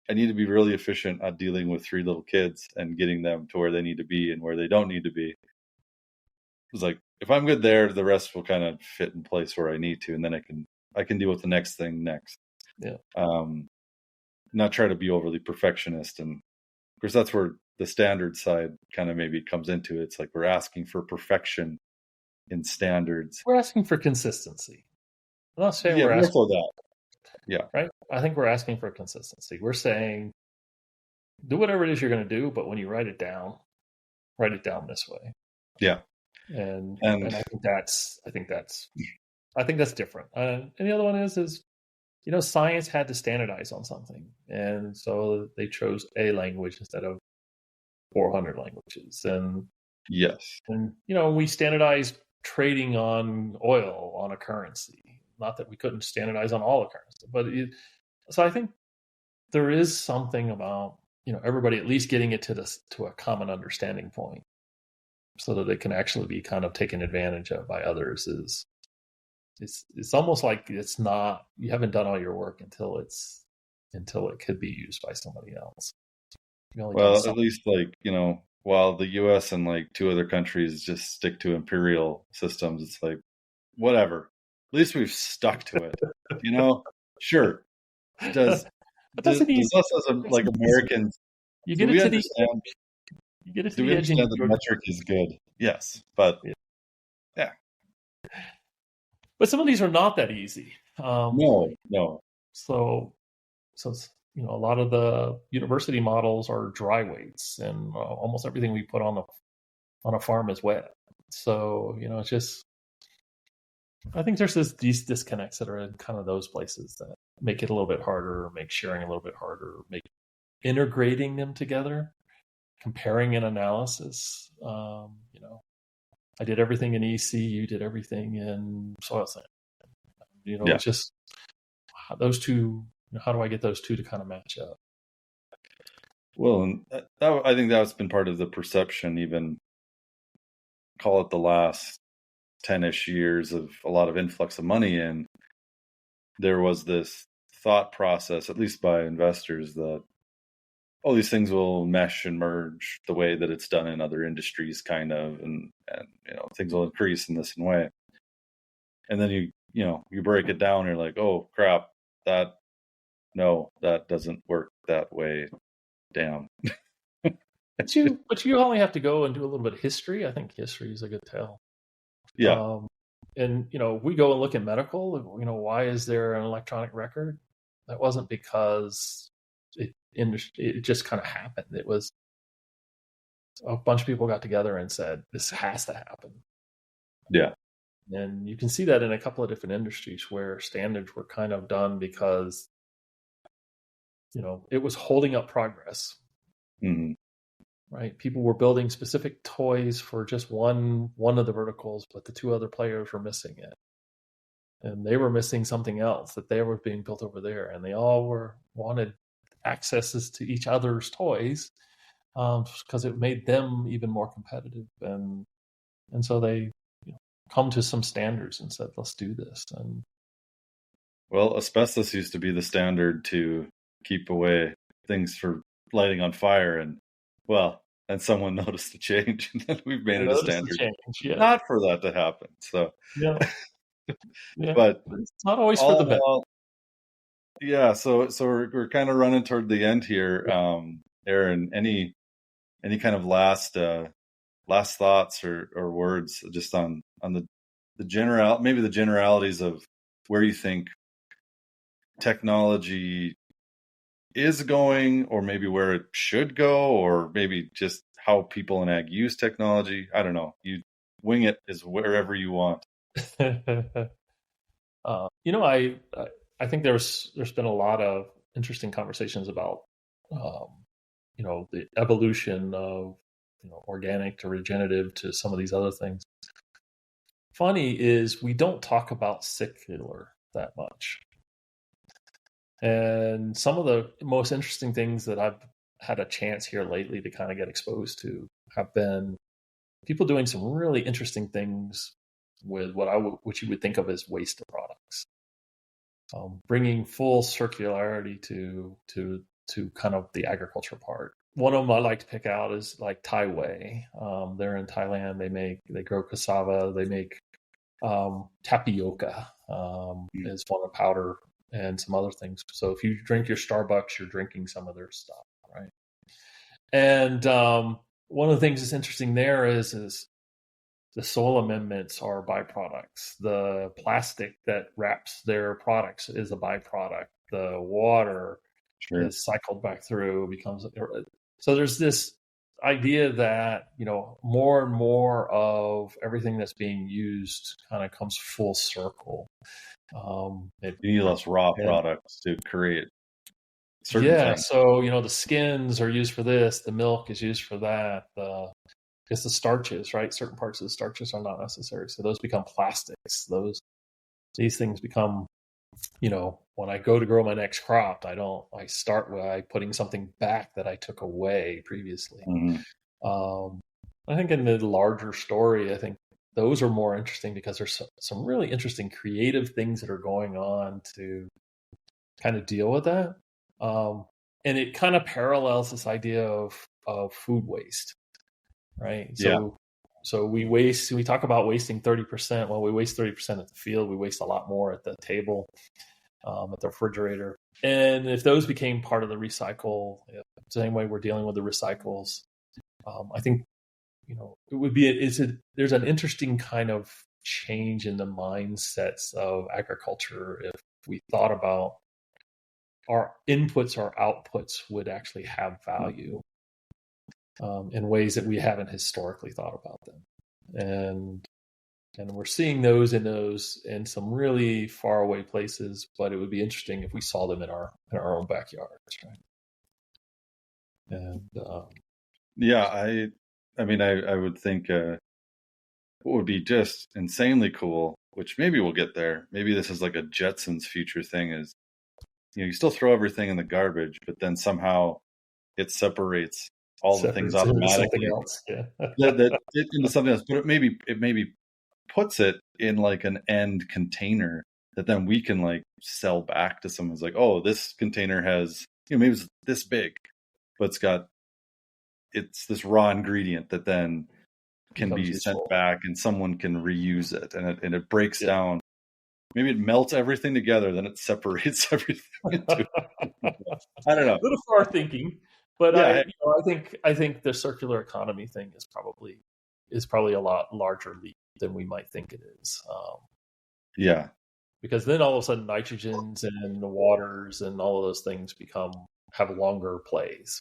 I need to be really efficient at dealing with 3 little kids and getting them to where they need to be and where they don't need to be. It's like, if I'm good there, the rest will kind of fit in place where I need to. And then I can deal with the next thing next. Yeah. Not try to be overly perfectionist. And of course, that's where the standard side kind of maybe comes into it. It's like we're asking for perfection in standards. We're asking for consistency. I'm not saying we're asking for that. Yeah. Right. I think we're asking for consistency. We're saying, do whatever it is you're going to do, but when you write it down this way. Yeah. And I think that's different. And the other one is, science had to standardize on something. And so they chose a language instead of 400 languages. And yes. And, we standardized trading on oil, on a currency. Not that we couldn't standardize on all the currency, but so I think there is something about, everybody at least getting it to a common understanding point, so that it can actually be kind of taken advantage of by others. It's almost like it's not, you haven't done all your work until it could be used by somebody else. Well, at least while the U.S. and like two other countries just stick to imperial systems, it's like, whatever. At least we've stuck to it. Sure. Does us as Americans, you do get we it to understand? you get it to Do we the edge, understand that metric is good? Yes, but yeah. But some of these are not that easy. No. So a lot of the university models are dry weights, and almost everything we put on a farm is wet. So it's just, I think there's these disconnects that are in kind of those places that make it a little bit harder, make sharing a little bit harder, make integrating them together, comparing an analysis. I did everything in EC, you did everything in soil sampling. It's just those two. How do I get those two to kind of match up? Well, and I think that's been part of the perception, even call it the last 10-ish years of a lot of influx of money in. There was this thought process, at least by investors, that these things will mesh and merge the way that it's done in other industries, kind of, and things will increase in this way. And then you break it down, and you're like, oh crap, that doesn't work that way. Damn. But you only have to go and do a little bit of history. I think history is a good tell. Yeah. And we go and look at medical. Why is there an electronic record? That wasn't because it just kind of happened. It was a bunch of people got together and said, this has to happen. Yeah. And you can see that in a couple of different industries where standards were kind of done because it was holding up progress. Mm-hmm. Right? People were building specific toys for just one of the verticals, but the two other players were missing it. And they were missing something else that they were being built over there. And they all wanted accesses to each other's toys because it made them even more competitive. And so they come to some standards and said, let's do this. And well, asbestos used to be the standard to keep away things for lighting on fire, and someone noticed the change, and then we've made it a standard not for that to happen. So but it's not always for the best. Yeah, so we're kind of running toward the end here. Aaron, any kind of last thoughts or words just on the maybe the generalities of where you think technology is going, or maybe where it should go, or maybe just how people in ag use technology? I don't know. You wing it as wherever you want. I think there's been a lot of interesting conversations about the evolution of organic to regenerative to some of these other things. Funny is we don't talk about secular that much. And some of the most interesting things that I've had a chance here lately to kind of get exposed to have been people doing some really interesting things with what you would think of as waste products, bringing full circularity to kind of the agriculture part. One of them I like to pick out is like Thaiway. They're in Thailand. They grow cassava. They make tapioca is one of powder and some other things. So if you drink your Starbucks, you're drinking some of their stuff, right? And one of the things that's interesting there is the soil amendments are byproducts. The plastic that wraps their products is a byproduct. The water is cycled back through, so there's this idea that more and more of everything that's being used kind of comes full circle. You need less raw products to create certain things. So the skins are used for this, the milk is used for that, it's the starches, right? Certain parts of the starches are not necessary, so those become plastics. These things become when I go to grow my next crop, I start by putting something back that I took away previously. I think in the larger story, I think those are more interesting because there's some really interesting creative things that are going on to kind of deal with that. And it kind of parallels this idea of food waste, right? So we talk about wasting 30%. Well, we waste 30% at the field. We waste a lot more at the table, at the refrigerator. And if those became part of the recycle, the same way we're dealing with the recycles, I think, it would be, there's an interesting kind of change in the mindsets of agriculture if we thought about our inputs, our outputs would actually have value in ways that we haven't historically thought about them. And we're seeing those in some really far away places, but it would be interesting if we saw them in our own backyards, right? And I would think what would be just insanely cool, which maybe we'll get there. Maybe this is like a Jetsons future thing, is you still throw everything in the garbage, but then somehow it separates all the things automatically into something else. But it maybe puts it in like an end container that then we can like sell back to someone who's like, oh, this container has, maybe it's this big, but it's this raw ingredient that then can be sent back and someone can reuse it, and it breaks down. Maybe it melts everything together, then it separates everything into I don't know. A little far thinking, but I think the circular economy thing is probably a lot larger leap than we might think it is. Because then all of a sudden nitrogens and the waters and all of those things have longer plays.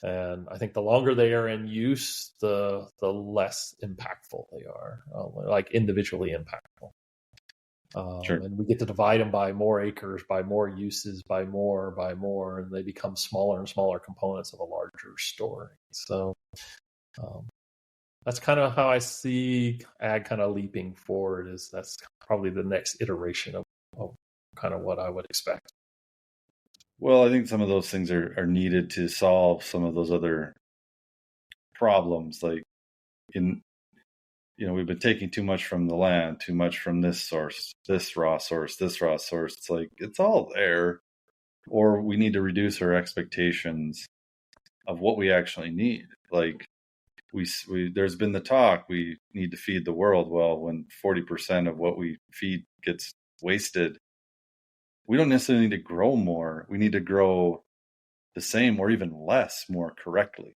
And I think the longer they are in use, the less impactful they are, like individually impactful. Sure. And we get to divide them by more acres, by more uses, by more, and they become smaller and smaller components of a larger story. So that's kind of how I see ag kind of leaping forward. That's probably the next iteration of kind of what I would expect. Well, I think some of those things are needed to solve some of those other problems, like we've been taking too much from the land, too much from this source, this raw source. It's like, it's all there, or we need to reduce our expectations of what we actually need. Like there's been the talk, we need to feed the world. Well, when 40% of what we feed gets wasted, we don't necessarily need to grow more. We need to grow the same or even less more correctly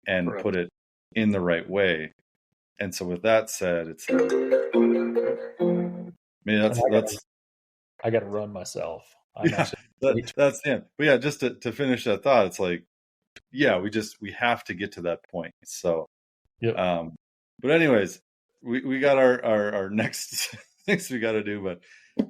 and put it in the right way. And so with that said, it's I got to run myself. That's him. But yeah, just to finish that thought, it's like, we have to get to that point. So, but anyways, we got our next things we got to do. But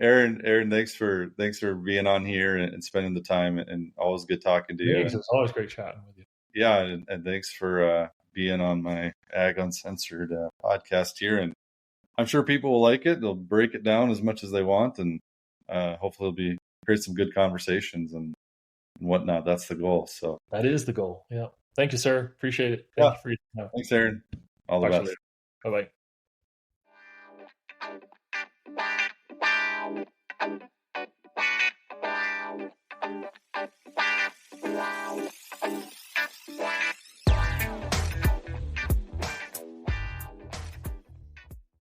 Aaron, thanks for being on here and spending the time, and always good talking to you. It's always great chatting with you. Yeah, and thanks for being on my Ag Uncensored podcast here. And I'm sure people will like it. They'll break it down as much as they want, and hopefully it'll create some good conversations and whatnot. That's the goal. So that is the goal. Yeah. Thank you, sir. Appreciate it. Thank you for your time. Thanks, Aaron. All the best. Bye-bye.